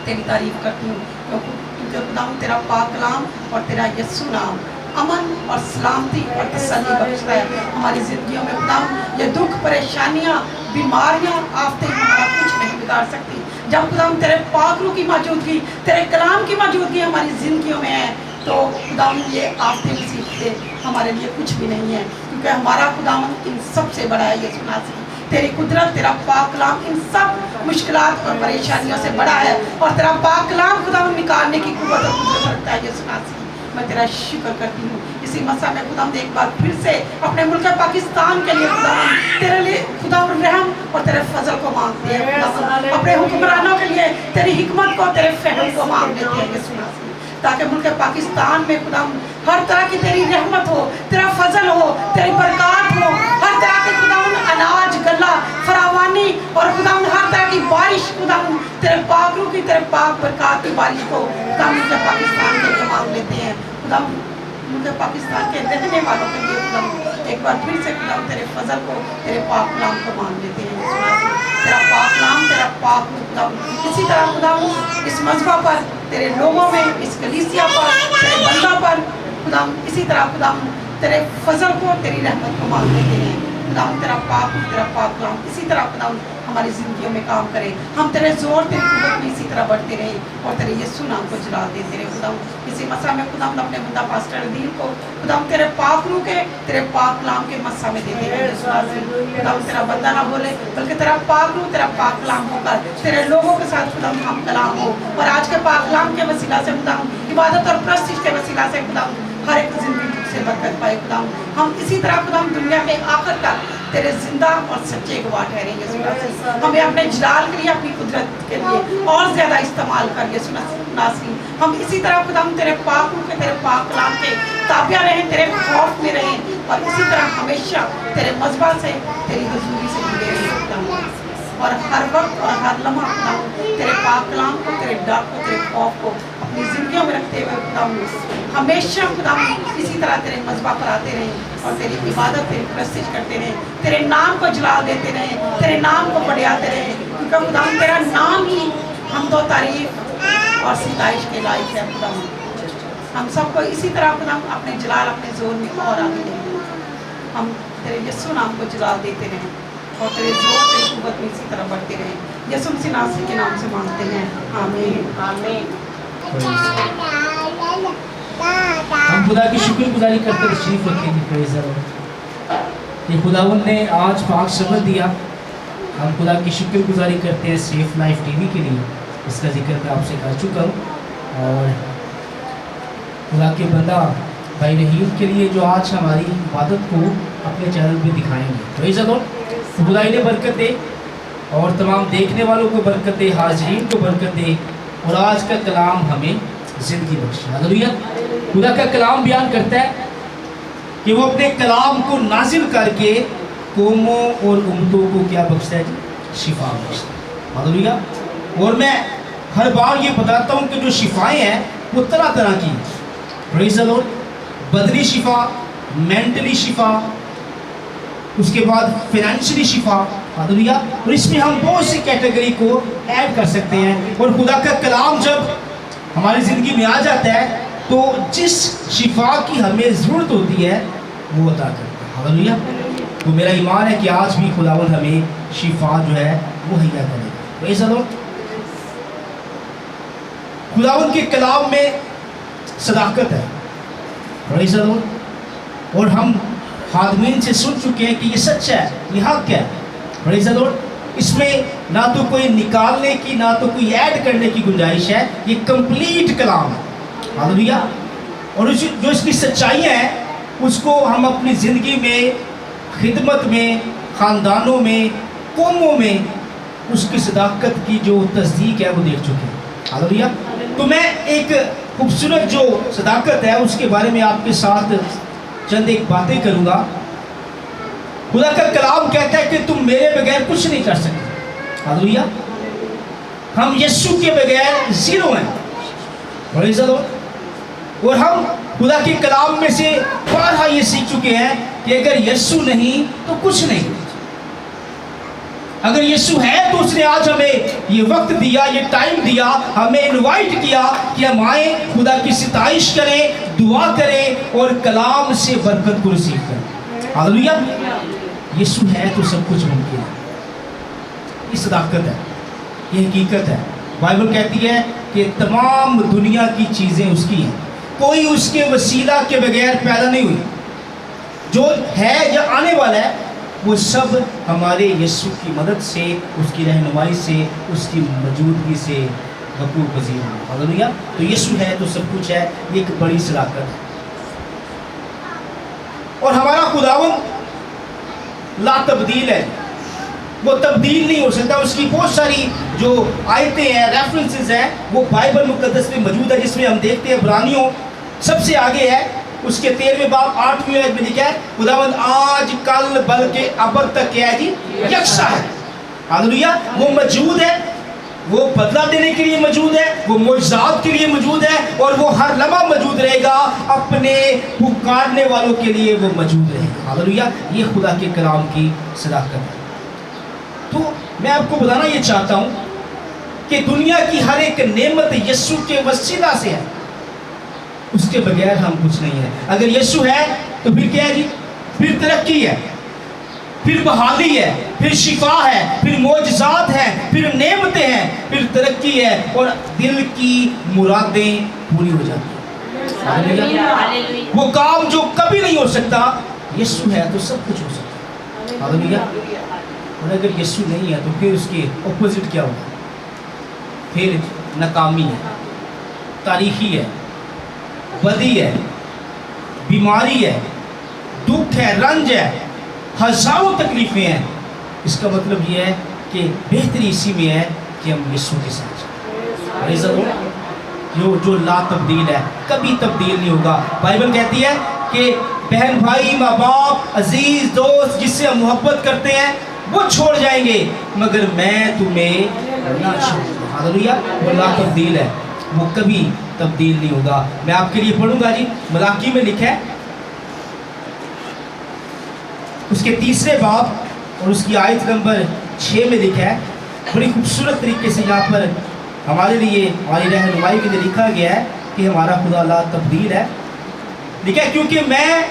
तेरी तारीफ करती हूँ, क्योंकि खुदावन तेरा पाक कलाम और तेरा यीशु नाम अमन और सलामती और तसल्ली बख्शता है हमारी ज़िंदगियों में। खुदावन ये दुख, परेशानियाँ, बीमारियाँ, आफतें हमारा कुछ नहीं बिगाड़ सकती। जब खुदावन तेरे पाक रूह की मौजूदगी, तेरे कलाम की मौजूदगी हमारी ज़िंदगियों में है तो खुदावन ये आफतें, मुसीबतें हमारे लिए कुछ भी नहीं है, क्योंकि हमारा खुदावन इन सब से बड़ा है। यीशु नासरी, तेरी कुदरत, तेरा पाक कलाम इन सब मुश्किलात और परेशानियों से बड़ा है, और तेरा पाक कलाम खुदावन निकालने की कुव्वत और कुदरत रखता है। यीशु नासरी, मैं तेरा शुक्र करती हूँ। इसी मसा में खुदावन एक बार फिर से अपने मुल्क पाकिस्तान के लिए खुदावन तेरे लिए खुदावन रहम और तेरे फजल को मांगते हैं। खुदावन अपने हुक्मरानों के लिए तेरी हिकमत को, तेरे फहम को मांग लेते हैं यीशु नासरी, ताकि मुल्क पाकिस्तान में खुदावन हर तरह की तेरी रहमत हो, तेरा फजल हो, तेरी बरकत हो, हर तरह के खुदावन अनाज, गला, फरावानी और खुदावन हर तरह की बारिश खुदावन तेरे पाक रूह की, तेरे पाक बरकत की बारिश को खुदावन मुल्क पाकिस्तान के लिए मांग लेते हैं। खुदावन मुल्क पाकिस्तान के रहने वालों के लिए खुदावन एक बार फिर से खुदावन तेरे फजल को, तेरे पाक कलाम को मांग लेते हैं। तेरा पाक नाम, तेरा पाक खुदावन इसी तरह खुदावन इस मजबा पर, तेरे लोगों में, इस कलीसिया पर, तेरे बंदा पर खुदावन इसी तरह खुदावन तेरे फजल को, तेरी रहमत को मांग लेते हैं खुदावन। तेरा पाक नाम इसी तरह खुदावन हमारी ज़िंदगियों में काम करे। हम तेरे जोर, तेरी कुव्वत में इसी तरह बढ़ते रहें और तेरे यीशु नाम को जला देते रहे खुदावन। इसी मसा में खुदावन अपने बंदा पास्टर अदील को खुदावन तेरे पाक रूह के, तेरे पाक नाम के मसा में देते रहे खुदावन। तेरा बंदा ना बोले बल्कि तेरा पाक रूह, तेरा पाक कलाम होकर तेरे लोगों के साथ खुदावन हम कलाम हो। और आज के पाक कलाम के वसीला से खुदावन, इबादत और प्रस्तिश के वसीला से खुदावन हर एक जिंदगी से बरकत पाए खुदावन। हम इसी तरह खुदावन दुनिया के आखिर तक तेरे जिंदा और सच्चे गवाह ठहरेंगे यीशु। हमें अपने जलाल के लिए, अपनी कुदरत के लिए और ज़्यादा इस्तेमाल कर यीशु नासरी। हम इसी तरह खुदावन तेरे पाक रूह के, तेरे पाक कलाम के ताबिया रहें, तेरे खौफ में रहें और इसी तरह हमेशा तेरे मजबा से, तेरी हजूरी से जुड़े रहें खुदावन। और हर वक्त और हर लम्हा खुदावन तेरे पाक कलाम को, तेरे डर को, तेरे खौफ को अपनी जिंदगियों में रखते हुए खुदावन हमेशा खुदावन इसी तरह तेरे मजबा पर आते रहें और तेरी इबादत, तेरी प्रस्तिश करते रहें, तेरे नाम को जला देते रहें, तेरे नाम को बढ़ियाते रहें, क्योंकि खुदावन तेरा नाम ही हम दो तारीफ और सिताइश के लायक है खुदावन। हम सबको इसी तरह खुदावन अपने जलाल, अपने जोर में और आगे लेंगे। हम तेरे यीशु नाम को जला देते रहें और तेरे जोर, तेरी कुव्वत में इसी तरह बढ़ते रहें। यीशु मसीह नासरी के नाम से मांगते हैं, आमीन आमीन। हम खुदा की शुक्रगुजारी करते हुए तशरीफ रखेंगे। Praise the Lord. ये खुदावन ने आज पाक शब्द दिया, हम खुदा की शुक्रगुजारी करते हैं सेफ लाइफ टीवी के लिए। इसका जिक्र मैं आपसे कर चुका हूँ और खुदा के बंदा भाई रहीम के लिए जो आज हमारी इबादत को अपने चैनल पे दिखाएंगे। Praise the Lord. खुदा इन्हें बरकत दे और तमाम देखने वालों को बरकत दे, हाज़रीन को बरकत दे और आज का कलाम हमें ज़िंदगी बख्शे। हालेलुया। खुदा का कलाम बयान करता है कि वो अपने कलाम को नाजिल करके कौमों और उम्मतों को क्या बख्शता है जी? शिफा बख्शता है। हालेलुया। और मैं हर बार ये बताता हूँ कि जो शिफाएँ हैं वो तरह तरह की। Praise the Lord. बदनी Shifa, mentally शिफा, उसके बाद फाइनेंशियली शिफा। हालेलुया। और इसमें हम बहुत सी कैटेगरी को ऐड कर सकते हैं और खुदा का कलाम जब हमारी ज़िंदगी में आ जाता है तो जिस शिफा की हमें ज़रूरत होती है वो अता करता है। हालेलुया। तो मेरा ईमान है कि आज भी खुदावंद हमें शिफा जो है वो मुहैया करेगा। Praise the Lord. खुदावंद के कलाम में सदाकत है। Praise the Lord. और हम हादमीन से सुन चुके हैं कि ये सच है, ये हक है। Praise the Lord. इसमें ना तो कोई निकालने की, ना तो कोई ऐड करने की गुंजाइश है, ये कंप्लीट कलाम है। हालेलुया। और जो इसकी सच्चाइयाँ हैं उसको हम अपनी ज़िंदगी में, खिदमत में, ख़ानदानों में, कौमों में उसकी सदाकत की जो तस्दीक है वो देख चुके हैं। हालेलुया। तो मैं एक खूबसूरत जो सदाकत है उसके बारे में आपके साथ चंद एक बातें करूँगा। खुदा का कलाम कहता है कि तुम मेरे बगैर कुछ नहीं कर सकते। हालेलुया। हम यीशु के बगैर ज़ीरो हैं। Praise the Lord. और हम खुदा के कलाम में से बारहा ये सीख चुके हैं कि अगर यीशु नहीं तो कुछ नहीं। अगर यीशु है तो उसने आज हमें ये वक्त दिया, ये टाइम दिया, हमें इनवाइट किया कि हम आए, खुदा की सिताइश करें, दुआ करें और कलाम से बरकत को रिसीव करें। हालेलुया। यीशु है तो सब कुछ मुमकिन है। ये सदाकत है, ये हकीकत है। बाइबल कहती है कि तमाम दुनिया की चीज़ें उसकी हैं, कोई उसके वसीला के बगैर पैदा नहीं हुई। जो है या आने वाला है वो सब हमारे यीशु की मदद से, उसकी रहनुमाई से, उसकी मौजूदगी से वकूफ़ पज़ीर है। हालेलुया। तो यीशु है तो सब कुछ है, ये एक बड़ी सदाकत है। और हमारा खुदावंद ला तब्दील है, वो तब्दील नहीं हो सकता। उसकी बहुत सारी जो आयतें हैं, रेफरेंसेस हैं, वो बाइबल मुक़द्दस में मौजूद है, जिसमें हम देखते हैं इब्रानियों सबसे आगे है, उसके 13वें बाब 8वीं आयत में लिखा है खुदावंद आज कल बल्कि अब तक क्या है जी? यकसा है। हालेलुया। वो मौजूद है, वो बदला देने के लिए मौजूद है, वो मोज़ात के लिए मौजूद है और वो हर लम्हा मौजूद रहेगा, अपने पुकारने वालों के लिए वो मौजूद रहेगा। हालेलुया। ये खुदा के कलाम की सदाकत है। तो मैं आपको बताना ये चाहता हूँ कि दुनिया की हर एक नेमत यीशु के वसीला से है, उसके बगैर हम कुछ नहीं है। अगर यीशु है तो फिर क्या है जी? फिर तरक्की है, फिर बहाली है, फिर शिफा है, फिर मोजज़ात है, फिर नेमतें हैं, फिर तरक्की है और दिल की मुरादें पूरी हो जाती हैं। हालेलुया। वो काम जो कभी नहीं हो सकता, यीशु है तो सब कुछ हो सकता है। हालेलुया। और अगर यीशु नहीं है तो फिर उसके ऑपोजिट क्या होगा? फिर नाकामी है, तारीखी है, बदी है, बीमारी है, दुख है, रंज है, हजारों तकलीफें हैं। इसका मतलब ये है कि बेहतरी इसी में है कि हम यीशु के साथ जो ला तब्दील है, कभी तब्दील नहीं होगा। बाइबल कहती है कि बहन भाई, माँ बाप, अजीज दोस्त जिससे हम मोहब्बत करते हैं वो छोड़ जाएंगे, मगर मैं तुम्हें ना छोड़ूंगा। हालेलुया। वो ला तब्दील है, वो कभी तब्दील नहीं होगा। मैं आपके लिए पढ़ूंगा जी, मलाकी में लिखा है उसके 3 बाब और उसकी आयत नंबर 6 में लिखा है, बड़ी खूबसूरत तरीके से यहाँ पर हमारे लिए, हमारी रहनुमाई के लिए लिखा गया है कि हमारा खुदा ला तब्दील है। लिखा है, क्योंकि मैं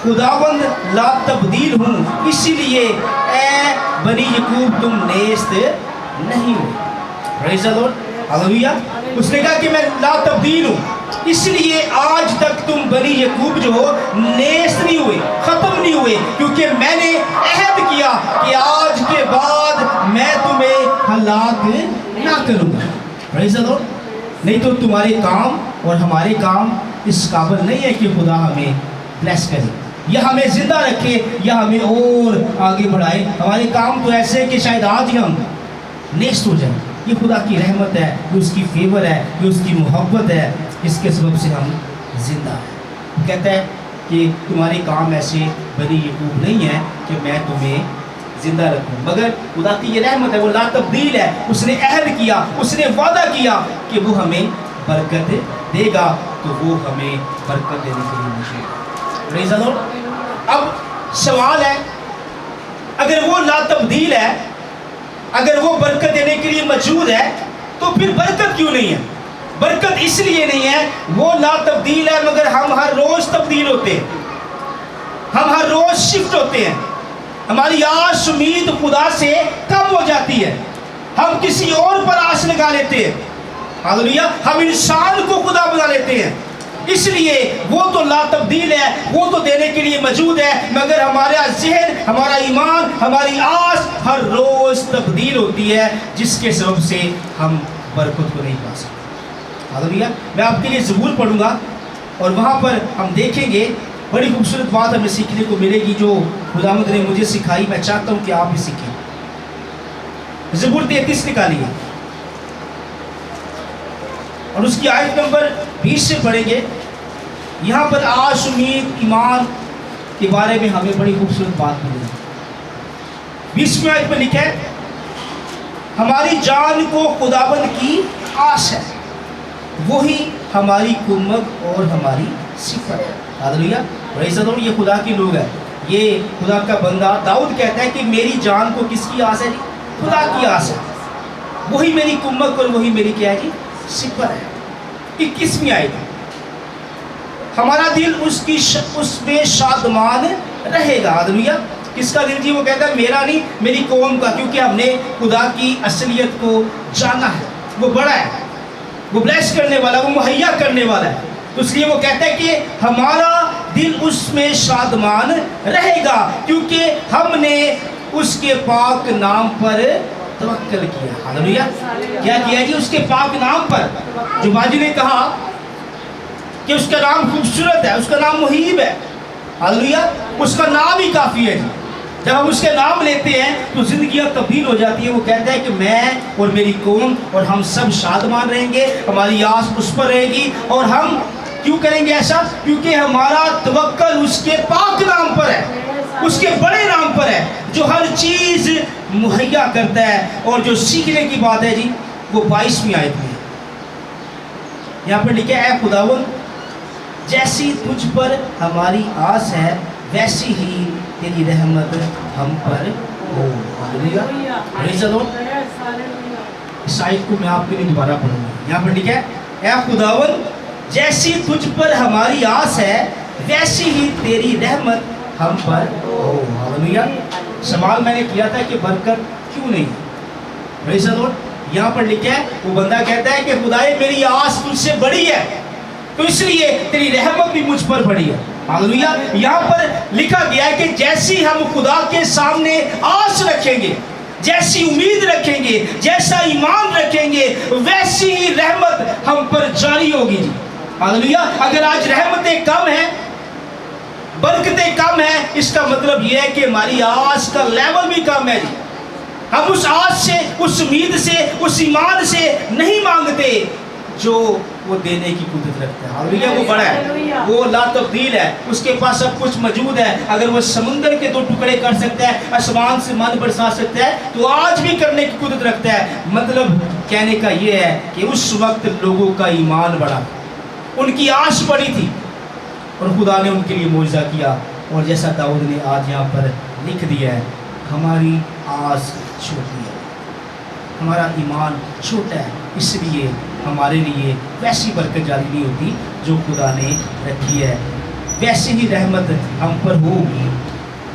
खुदावंद ला तब्दील हूँ, इसीलिए ए बनी यकूब तुम नेस्त नहीं हो। Praise the Lord. हालेलुया। उसने कहा कि मैं ला तब्दील हूँ, इसलिए आज तक तुम बनी यकूब जो हो नेस्त नहीं हुए, खत्म नहीं हुए, क्योंकि मैंने अहद किया कि आज के बाद मैं तुम्हें हलाक ना करूँगा। Praise the Lord. नहीं तो तुम्हारे काम और हमारे काम इस काबिल नहीं है कि खुदा हमें ब्लेस करे या हमें जिंदा रखे या हमें और आगे बढ़ाए। हमारे काम तो ऐसे हैं कि शायद आज ही हम नेस्त हो जाए। ये खुदा की रहमत है, ये उसकी फेवर है, ये उसकी मोहब्बत है, इसके सबब से हम जिंदा हैं। वो कहता है कि तुम्हारे काम ऐसे बनी यकूब नहीं है कि मैं तुम्हें जिंदा रखूं, मगर खुदा की ये रहमत है, वो ला तब्दील है। उसने अहद किया, उसने वादा किया कि वो हमें बरकत देगा, तो वो हमें बरकत देने के लिए मुझे। Praise the Lord. अब सवाल है, अगर वो ला तब्दील है, अगर वो बरकत देने के लिए मौजूद है, तो फिर बरकत क्यों नहीं है? बरकत इसलिए नहीं है, वो ला तब्दील है, मगर हम हर रोज तब्दील होते हैं, हम हर रोज शिफ्ट होते हैं। हमारी आस उम्मीद खुदा से कम हो जाती है, हम किसी और पर आस लगा लेते हैं। हालेलुया। हम इंसान को खुदा बना लेते हैं, इसलिए वो तो ला तब्दील है, वो तो देने के लिए मौजूद है, मगर हमारा ज़हन, हमारा ईमान, हमारी आस हर रोज तब्दील होती है, जिसके सबब से हम बरकत को नहीं पा सकते। हालेलुया। मैं आपके लिए ज़बूर पढ़ूंगा और वहाँ पर हम देखेंगे बड़ी खूबसूरत बात हमें सीखने को मिलेगी जो खुदावंद ने मुझे सिखाई। मैं चाहता हूँ कि आप भी सीखें। ज़बूर 33 निकालिए और उसकी आयत नंबर 20 से पढ़ेंगे। यहाँ पर आस उम्मीद ईमान के बारे में हमें बड़ी खूबसूरत बात मिलेगी। 20वें आयत में लिखा है, हमारी जान को खुदाबंद की आस है, वही हमारी कुम्मत और हमारी सिफत है। हालेलुया। Praise the Lord. ये खुदा के लोग हैं, ये खुदा का बंदा दाऊद कहता है कि मेरी जान को किसकी आस है जी? खुदा की आस है, वही मेरी कुम्मत और वही मेरी क्या है जी? सिफत है। 21वीं आयत, हमारा दिल उसमें शादमान रहेगा। हालेलुया। किसका दिल जी? वो कहता है मेरा नहीं, मेरी कौम का, क्योंकि हमने खुदा की असलियत को जाना है। वो बड़ा है, वो ब्लेस करने वाला, वो मुहैया करने वाला है, तो इसलिए वो कहता है कि हमारा दिल उसमें शादमान रहेगा, क्योंकि हमने उसके पाक नाम पर तवक्कल किया। हालेलुया। क्या किया जी? उसके पाक नाम पर। जो बाजी ने कहा कि उसका नाम खूबसूरत है, उसका नाम मुहीब है। हालेलुया। उसका नाम ही काफ़ी है जी। जब हम उसके नाम लेते हैं तो ज़िंदगियाँ तब्दील हो जाती है। वो कहता है कि मैं और मेरी कौम और हम सब शादमान रहेंगे, हमारी आस उस पर रहेगी। और हम क्यों करेंगे ऐसा? क्योंकि हमारा तवक्कल उसके पाक नाम पर है, उसके बड़े नाम पर है, जो हर चीज़ मुहैया करता है। और जो सीखने की बात है जी, वो 22वीं आयत में यहाँ पर लिखा है, खुदावंद जैसी तुझ पर हमारी आस है, वैसी ही तेरी रहमत हम पर हालेलुया, प्रेज़ द लॉर्ड। इस आयत को मैं आपके लिए दोबारा पढ़ूंगा। यहाँ पर लिखा है, ऐ खुदावन, जैसी तुझ पर हमारी आस है वैसी ही तेरी रहमत हम पर हो। हालेलुया। सवाल मैंने किया था कि बरकत क्यों नहीं? Praise the Lord. यहाँ पर लिखा है, वो बंदा कहता है कि खुदाए मेरी आस तुझसे बड़ी है, तो इसलिए तेरी रहमत भी मुझ पर बड़ी है। हालेलुया। यहाँ पर लिखा गया है कि जैसी हम खुदा के सामने आस रखेंगे, जैसी उम्मीद रखेंगे, जैसा ईमान रखेंगे, वैसी ही रहमत हम पर जारी होगी जी। हालेलुया। अगर आज रहमतें कम हैं, बरकतें कम हैं, इसका मतलब यह है कि हमारी आस का लेवल भी कम है जी। हम उस आस से, उस उम्मीद से, उस ईमान से नहीं मांगते जो वो देने की कुदरत रखता है। हालेलुया। वो बड़ा है, वो ला तब्दील है, उसके पास सब कुछ मौजूद है। अगर वो समुंदर के 2 टुकड़े कर सकता है, आसमान से मन बरसा सकता है, तो आज भी करने की कुदरत रखता है। मतलब कहने का ये है कि उस वक्त लोगों का ईमान बढ़ा, उनकी आस बड़ी थी और खुदा ने उनके लिए मौजज़ा किया। और जैसा दाऊद ने आज यहाँ पर लिख दिया है, हमारी आस छोटी है, हमारा ईमान छोटा है, इसलिए हमारे लिए वैसी बरकत जारी नहीं होती जो खुदा ने रखी है। वैसे ही रहमत हम पर होगी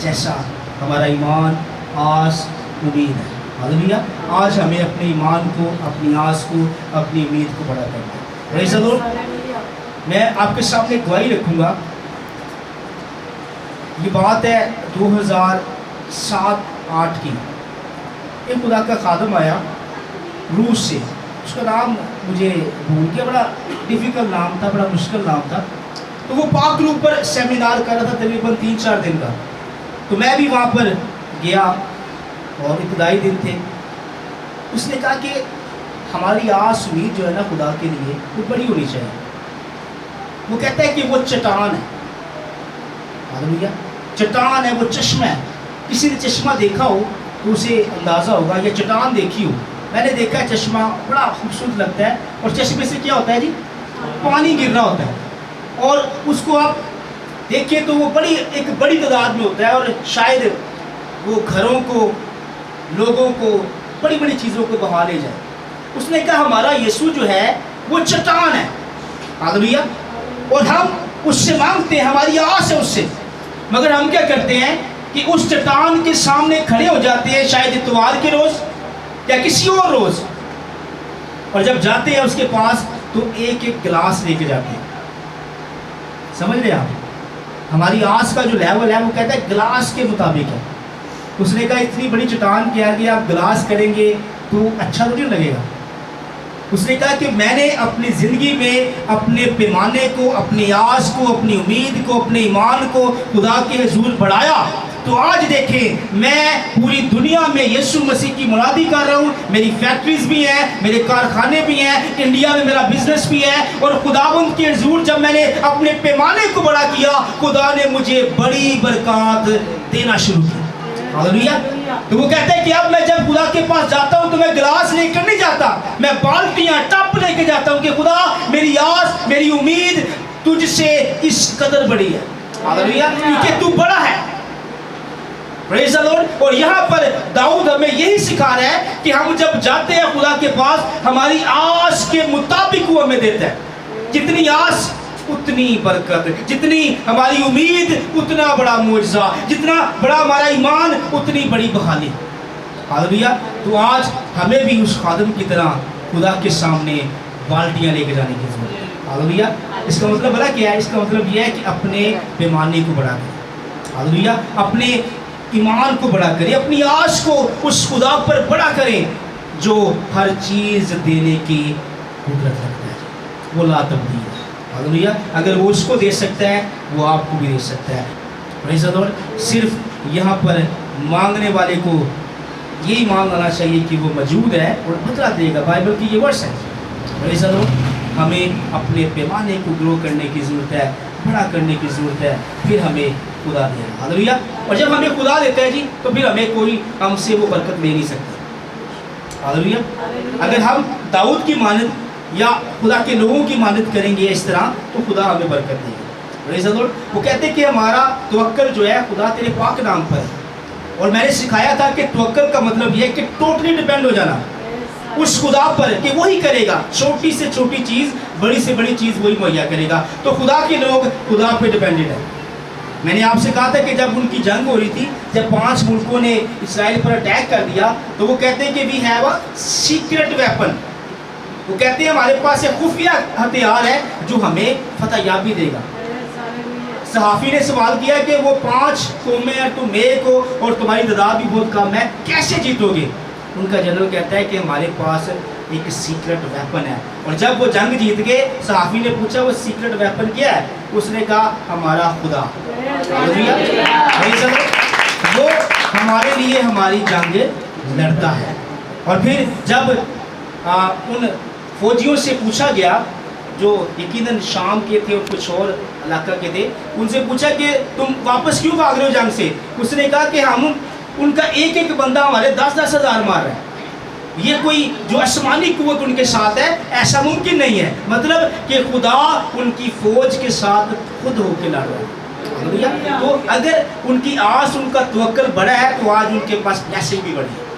जैसा हमारा ईमान, आस, उम्मीद है। हालेलुया। आज हमें अपने ईमान को, अपनी आस को, अपनी उम्मीद को बड़ा करना है। Praise the Lord. मैं आपके सामने गवाही रखूँगा। ये बात है 2007-8 की। एक खुदा का खादम आया रूस से, उसका नाम मुझे भूल गया, बड़ा डिफ़िकल्ट नाम था, बड़ा मुश्किल नाम था। तो वो पाक रूप पर सेमिनार कर रहा था, तकरीबन 3-4 दिन का। तो मैं भी वहाँ पर गया और इब्तदाई दिन थे। उसने कहा कि हमारी आस उम्मीद जो है ना खुदा के लिए, वो बड़ी होनी चाहिए। वो कहता है कि वो चट्टान है। हालेलुया। चट्टान है, वो चश्मा है। किसी ने चश्मा देखा हो तो उसे अंदाज़ा होगा, या चट्टान देखी हो। मैंने देखा है चश्मा, बड़ा खूबसूरत लगता है, और चश्मे से क्या होता है जी? पानी गिर रहा होता है, और उसको आप देखिए तो वो एक बड़ी तादाद में होता है, और शायद वो घरों को, लोगों को, बड़ी बड़ी चीज़ों को बहा ले जाए। उसने कहा हमारा यीशु जो है वो चट्टान है। हालेलुया। और हम उससे मांगते हैं, हमारी आस है उससे, मगर हम क्या करते हैं कि उस चट्टान के सामने खड़े हो जाते हैं, शायद इतवार के रोज़ या किसी और रोज़, और जब जाते हैं उसके पास तो एक एक गिलास लेके जाते हैं। समझ रहे आप? हमारी आस का जो लेवल है वो कहता है गिलास के मुताबिक है। उसने कहा इतनी बड़ी चट्टान के आगे आप गिलास करेंगे तो अच्छा तो नहीं लगेगा। उसने कहा कि मैंने अपनी ज़िंदगी में अपने पैमाने को, अपनी आस को, अपनी उम्मीद को, अपने ईमान को खुदा के हुजूर बढ़ाया, तो आज देखें मैं पूरी दुनिया में यीशु मसीह की मुनादी कर रहा हूँ। मेरी फैक्ट्रीज भी हैं, मेरे कारखाने भी हैं, इंडिया में मेरा बिजनेस भी है, और खुदावंद के हुजूर जब मैंने अपने पैमाने को बड़ा किया, खुदा ने मुझे बड़ी बरकत देना शुरू किया। हालेलुया। तो वो कहते हैं कि अब मैं जब खुदा के पास जाता हूँ तो मैं गिलास लेकर नहीं जाता, मैं बाल्टियाँ टप लेके जाता हूँ कि खुदा मेरी आस, मेरी उम्मीद तुझसे इस कदर बड़ी है। हालेलुया। क्योंकि तू बड़ा है। Praise the Lord. और यहाँ पर दाऊद हमें यही सिखा रहा है कि हम जब जाते हैं खुदा के पास, हमारी आस के मुताबिक वो हमें देता है। जितनी आस उतनी बरकत, जितनी हमारी उम्मीद उतना बड़ा मुआवजा, जितना बड़ा हमारा ईमान उतनी बड़ी बहाली। हालेलुया। तो आज हमें भी उस खादम की तरह खुदा के सामने बाल्टियाँ लेके जाने की जरूरत है। हालेलुया। इसका मतलब बड़ा क्या है? इसका मतलब यह है कि अपने पैमाने को बढ़ा करें। हालेलुया। अपने ईमान को बड़ा करें, अपनी आस को उस खुदा पर बड़ा करें जो हर चीज़ देने की कुदरत रखता है। वो ला तब्दील है। हालेलुया। अगर वो उसको दे सकता है, वो आपको भी दे सकता है। Praise the Lord. सिर्फ यहाँ पर मांगने वाले को यही मांग आना चाहिए कि वो मौजूद है और बदला देगा। बाइबल की ये वर्स है। Praise the Lord. हमें अपने पैमाने को ग्रो करने की ज़रूरत है, बड़ा करने की ज़रूरत है, फिर हमें खुदा दे। हालेलुया। और जब हमें खुदा देता है जी, तो फिर हमें कोई हमसे वो बरकत ले नहीं सकता। हालेलुया। अगर हम दाऊद की मानद या खुदा के लोगों की मानद करेंगे इस तरह, तो खुदा हमें बरकत देगा। Praise the Lord. वो कहते हैं कि हमारा तवक्कुल जो है खुदा तेरे पाक नाम पर है, और मैंने सिखाया था कि तवक्कुल का मतलब ये है कि टोटली डिपेंड हो जाना उस खुदा पर कि वही करेगा, छोटी से छोटी चीज़, बड़ी से बड़ी चीज़ वही मुहैया करेगा। तो खुदा के लोग खुदा पे डिपेंडेड है। मैंने आपसे कहा था कि जब उनकी जंग हो रही थी, जब 5 मुल्कों ने इसराइल पर अटैक कर दिया, तो वो कहते हैं कि we have a secret weapon. वो कहते हैं हमारे पास एक खुफिया हथियार है जो हमें फतह याबी देगा। सहाफ़ी ने सवाल किया कि वो 5 कौमें और तुम एक हो और तुम्हारी तादाद भी बहुत कम है, कैसे जीतोगे? उनका जनरल कहता है कि हमारे पास एक सीक्रेट वेपन है। और जब वो जंग जीत गए, सहाफ़ी ने पूछा वो सीक्रेट वेपन क्या है? उसने कहा हमारा खुदा। वो हमारे लिए हमारी जंग लड़ता है। और फिर जब उन फौजियों से पूछा गया जो यकीनन शाम के थे और कुछ और इलाका के थे, उनसे पूछा कि तुम वापस क्यों भाग रहे हो जंग से? उसने कहा कि हम उनका एक एक बंदा हमारे 10-10 हज़ार मार रहा है। ये कोई जो आसमानी कुव्वत उनके साथ है, ऐसा मुमकिन नहीं है। मतलब कि खुदा उनकी फौज के साथ खुद होकर लड़ रहा है। तो अगर उनकी आस, उनका तवक्कुल बड़ा है, तो आज उनके पास ब्लेसिंग भी बड़ी है।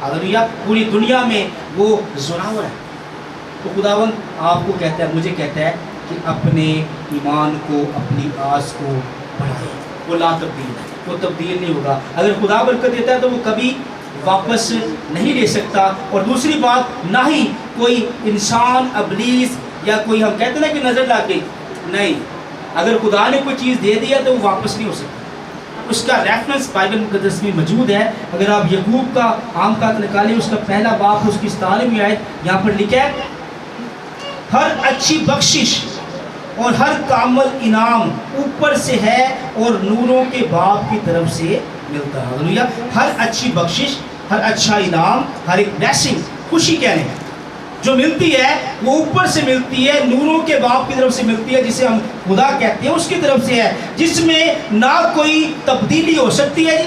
हालेलुया। पूरी दुनिया में वो ज़ोरावर है। तो खुदावंद आपको कहता है, मुझे कहता है कि अपने ईमान को, अपनी आस को बढ़ाए। वो ला तब्दील है, वो तब्दील नहीं होगा। अगर खुदा बरकत देता है तो वो कभी वापस नहीं ले सकता। और दूसरी बात, ना ही कोई इंसान, अबलीस या कोई हम कहते हैं ना कि नज़र लग गई, नहीं, अगर खुदा ने कोई चीज़ दे दिया तो वो वापस नहीं हो सकता। उसका रेफरेंस बाइबल मुकद्दस में मौजूद है। अगर आप यकूब का आम का निकालें, उसका पहला बाब, उसकी 17वीं आयत, यहाँ पर लिखा है, हर अच्छी बख्शिश और हर कामल इनाम ऊपर से है और नूरों के बाप की तरफ से मिलता है। हालेलुया। हर अच्छी बख्शिश, हर अच्छा इनाम, हर एक ब्लेसिंग, खुशी कहने हैं, जो मिलती है वो ऊपर से मिलती है, नूरों के बाप की तरफ से मिलती है, जिसे हम खुदा कहते हैं, उसकी तरफ से है, जिसमें ना कोई तब्दीली हो सकती है।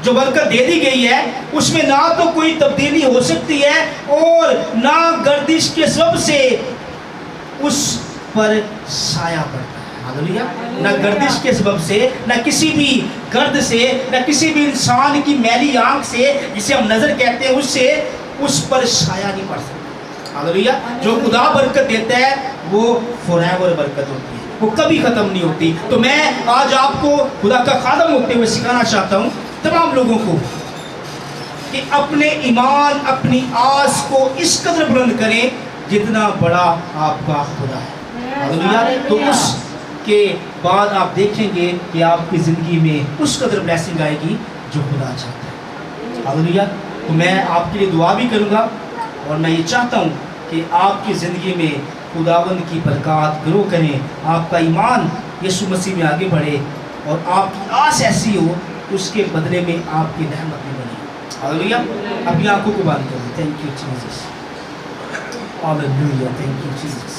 जो बरकत दे दी गई है उसमें ना तो कोई तब्दीली हो सकती है और ना गर्दिश के सबब से उस पर साया पड़ता है। हालेलुया। ना गर्दिश के सबब से, ना किसी भी गर्द से, ना किसी भी इंसान की मैली आंख से, जिसे हम नज़र कहते हैं, उससे उस पर साया नहीं पड़ सकता। हालेलुया। जो खुदा बरकत देता है वो फॉरएवर बरकत होती है, वो कभी ख़त्म नहीं होती। तो मैं आज आपको खुदा का खादम होते हुए सिखाना चाहता हूँ तमाम लोगों को कि अपने ईमान, अपनी आस को इस कदर बुलंद करें जितना बड़ा आपका खुदा है। हालेलुया। तो उसके बाद आप देखेंगे कि आपकी ज़िंदगी में उस कदर ब्लेसिंग आएगी जो खुदा चाहता है। हालेलुया। तो मैं आपके लिए दुआ भी करूँगा और मैं ये चाहता हूँ कि आपकी ज़िंदगी में खुदावंद की बरकत ग्रो करें, आपका ईमान यीशु मसीह में आगे बढ़े और आपकी आस ऐसी हो उसके बदले में आपकी रहमत भी बने। हालेलुया। अपनी आंखों को बंद करें। Thank you Jesus. Hallelujah. Thank you Jesus.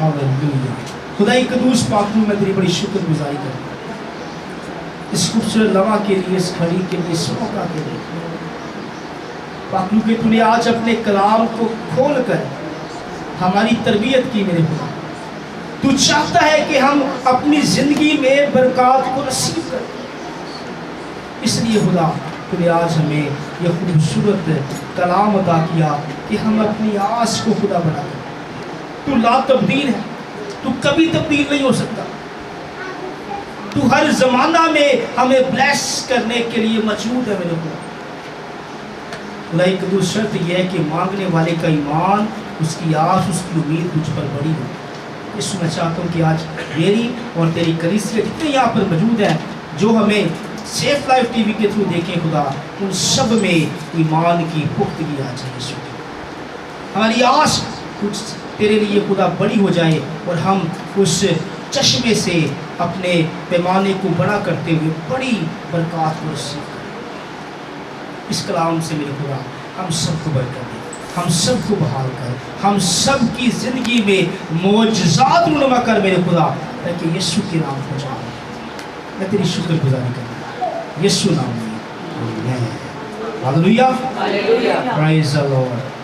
Hallelujah. खुदाई कदूस पाक में मैं तेरी बड़ी शुक्रगुजारी करता इस खूबसूरत लम्हा के लिए, इस घड़ी के लिए, इस मौका के लिए। पाकलू के तूने आज अपने कलाम को खोल कर हमारी तरबियत की मेरे खुदा। तू चाहता है कि हम अपनी ज़िंदगी में बरकत को नसीब करें। इसलिए खुदा तूने आज हमें यह खूबसूरत कलाम अता किया कि हम अपनी आस को खुदा बना दें। तू ला तब्दील है, तू कभी तब्दील नहीं हो सकता। तू हर ज़माना में हमें ब्लेस करने के लिए मौजूद है मेरे खुदा। खुदा एक दूसरी शर्त यह है कि मांगने वाले का ईमान, उसकी आस, उसकी उम्मीद तुझ पर बड़ी हो। इसमें मैं चाहता हूँ कि आज मेरी और तेरी कलीसिया जितने यहाँ पर मौजूद हैं, जो हमें सेफ लाइफ टीवी के थ्रू देखें खुदा, उन सब में ईमान की पुख्तगी आ जाए। यीशु हमारी आस कुछ तेरे लिए खुदा बड़ी हो जाए और हम उस चश्मे से अपने पैमाने को बड़ा करते हुए बड़ी बरकत को रिसीव करें। इस कलाम से मेरे खुदा हम सबको बरकत दे, हम सबको बहाल कर, हम सब की ज़िंदगी में मोजज़ात नुमा कर मेरे खुदा, ताकि यीशु के नाम को जाने। मैं तेरी शुक्रगुजारी करता यीशु नाम में। Hallelujah. Praise the Lord.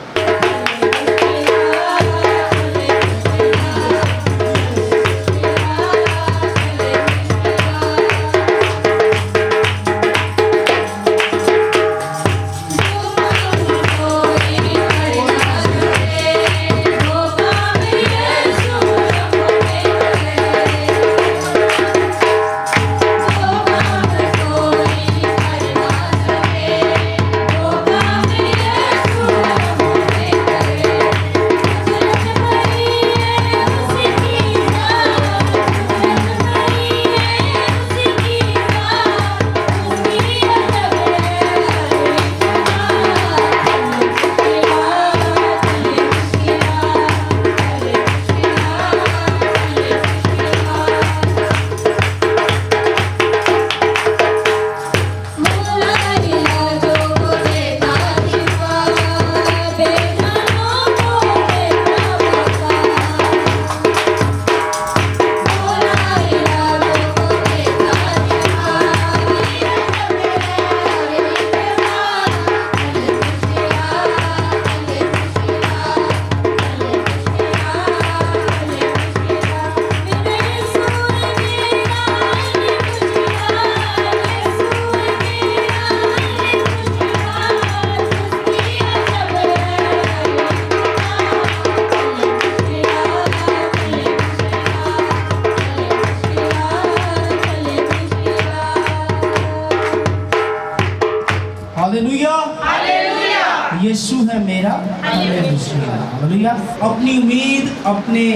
Yeshu है मेरा हालेलुया। अपनी उम्मीद, अपने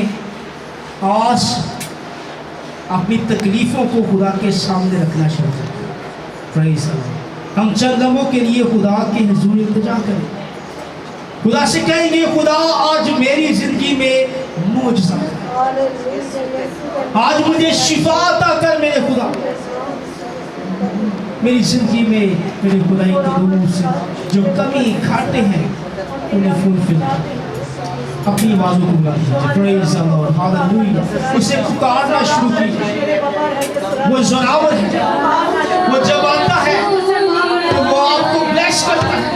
आस, अपनी तकलीफों को खुदा के सामने रखना शुरू करें। Praise the Lord. हम चंद लम्हों के लिए खुदा की हुजूर इंतजार करें, खुदा से कहेंगे खुदा आज मेरी जिंदगी में मौजज़ा कर, आज मुझे शिफा अता कर मेरे खुदा, मेरी जिंदगी में मेरे खुदाई के लोगों से जो कमी घाटे हैं उन्हें फुलफिल कर। अपनी आवाज़ों को बुला लीजिए, प्रेज़ द लॉर्ड, हालेलुया। उसे पुकारना शुरू कीजिए। वो ज़ोरावर है, वो जब आता है तो वो आपको ब्लेस करता है,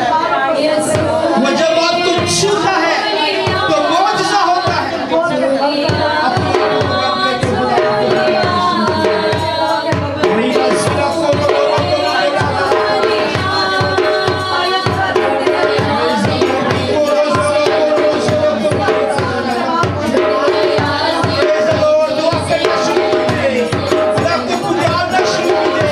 वो जब आपको छूता है तो मौजज़ा होता है। दुआ करना शुरू कीजिए, खुदा को पुकारना शुरू कीजिए।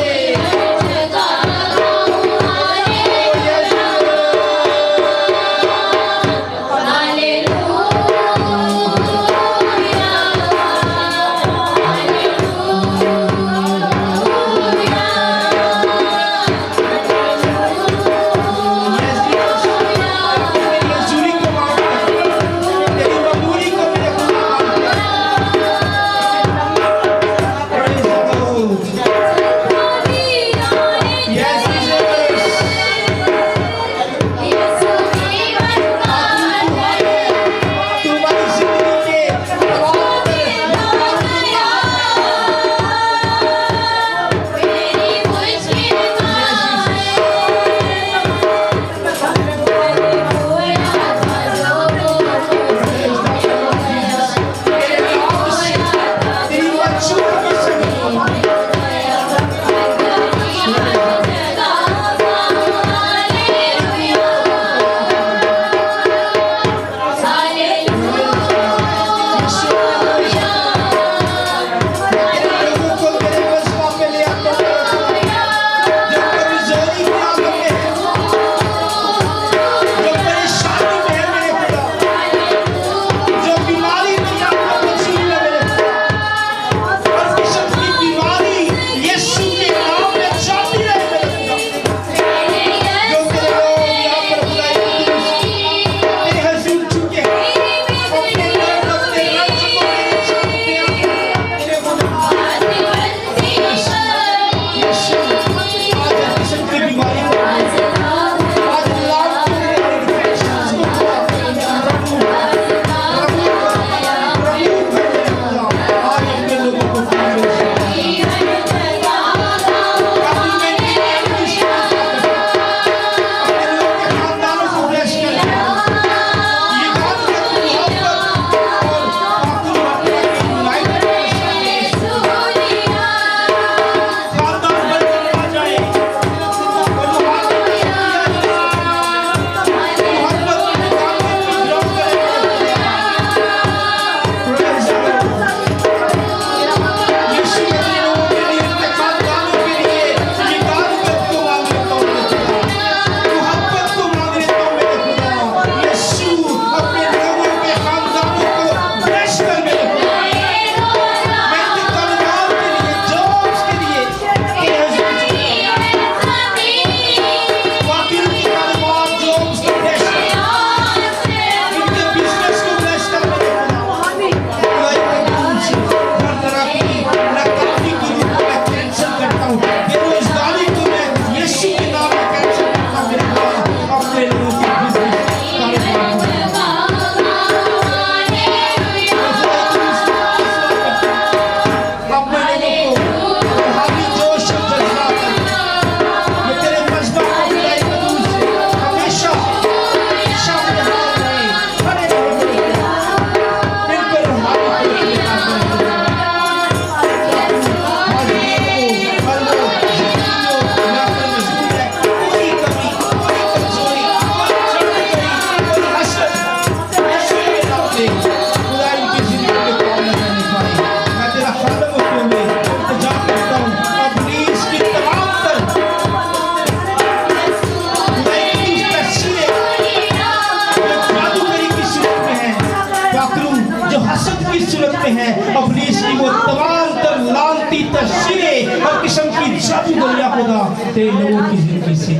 की तस्वीरें, हर किस्म की जादू दरिया खुदा तेरे लोगों की जिंदगी से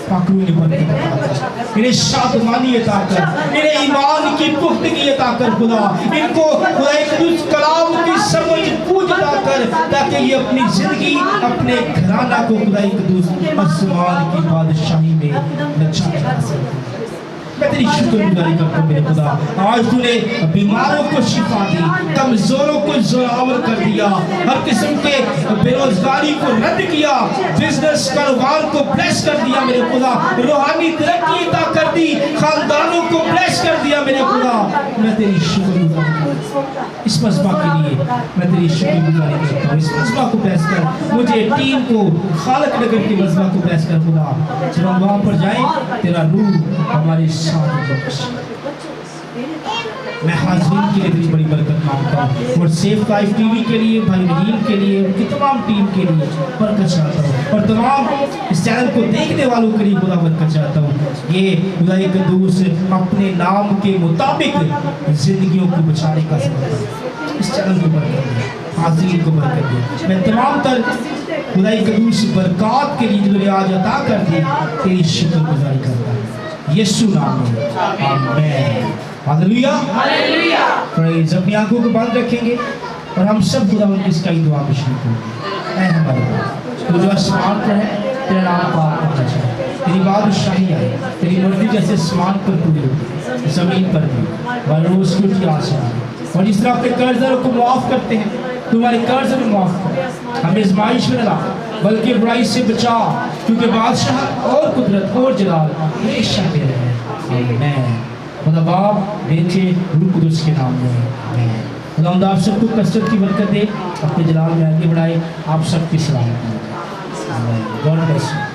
पाकरू ने बरकत इन्हें शादमानी अता कर, इन्हें ईमान की पुख्तगी अता कर खुदा, इनको खुदा एक कुछ कलाम की समझ पूछ अता कर, ताकि ये अपनी जिंदगी अपने घराना को खुदा एक दूसरे आसमान की बादशाही में नचा सके। मैं तेरी शुक्रगुजारी करता हूँ मेरे खुदा, आज तूने बीमारों को शिफा दी, कमजोरों को जोरावर कर दिया, हर किस्म के बेरोजगारी को रद्द किया, बिजनेस कारोबार को ब्लेस कर दिया मेरे खुदा, रूहानी तरक्की अता कर दी, खानदानों को ब्लेस कर दिया मेरे खुदा। मैं तेरी शुक्रगुजारी करता हूँ इस मजमा के लिए, मैं तेरी शुक्रगुजारी करता हूँ। इस मजमा को ब्लेस कर, मुझे टीम को खालक नगर के मजमा को ब्लेस कर खुदा, जब हम वहाँ पर जाएं तेरा रूह हमारे साथ बख्श। मैं हाज़रीन के लिए तेरी बड़ी बरकत मांगता हूँ और सेफ लाइफ टीवी के लिए, भाई रहीम के लिए, उनकी तमाम टीम के लिए बरकत चाहता हूँ और तमाम इस चैनल को देखने वालों के लिए खुदा बरकत चाहता हूँ। ये खुदा कदूस अपने नाम के मुताबिक जिंदगियों को बचाने का सबब, इस चैनल को बरकत दे, हाज़रीन को बरकत दे। मैं तमाम तर खुदा कदूस बरकत के लिए जो आज अता कर दी तेरी शुक्रगुजारी करता हूँ यीशु नाम में, आमीन। Hallelujah, hallelujah. प्रेज़। अपनी आंखों को बंद रखेंगे और हम सब खुदा उनकी इसका दुआ में शुरू करेंगे। ऐ हमारे बाप तू जो आसमान पर है, तेरा नाम पाक होना चाहिए, तेरी बादशाही आए, तेरी मर्जी जैसे आसमान पर पूरी होती जमीन पर भी, वह रोज की उसकी आशा है। और जिस तरह अपने कर्जदारों को माफ करते हैं, तुम्हारे कर्ज में माफ कर, हमें आजमाइश में लगा बल्कि बुराई से बचा, क्योंकि बादशाह और कुदरत और जलाल हमेशा तेरे हैं। आमीन। खुदा बाप, बेटे, रूह कुदस के नाम में आमीन। खुदा आप सबको कसरत की बरकत दे, अपने जलाल में आगे बढ़ाए, आप सबकी सलामत। God bless you.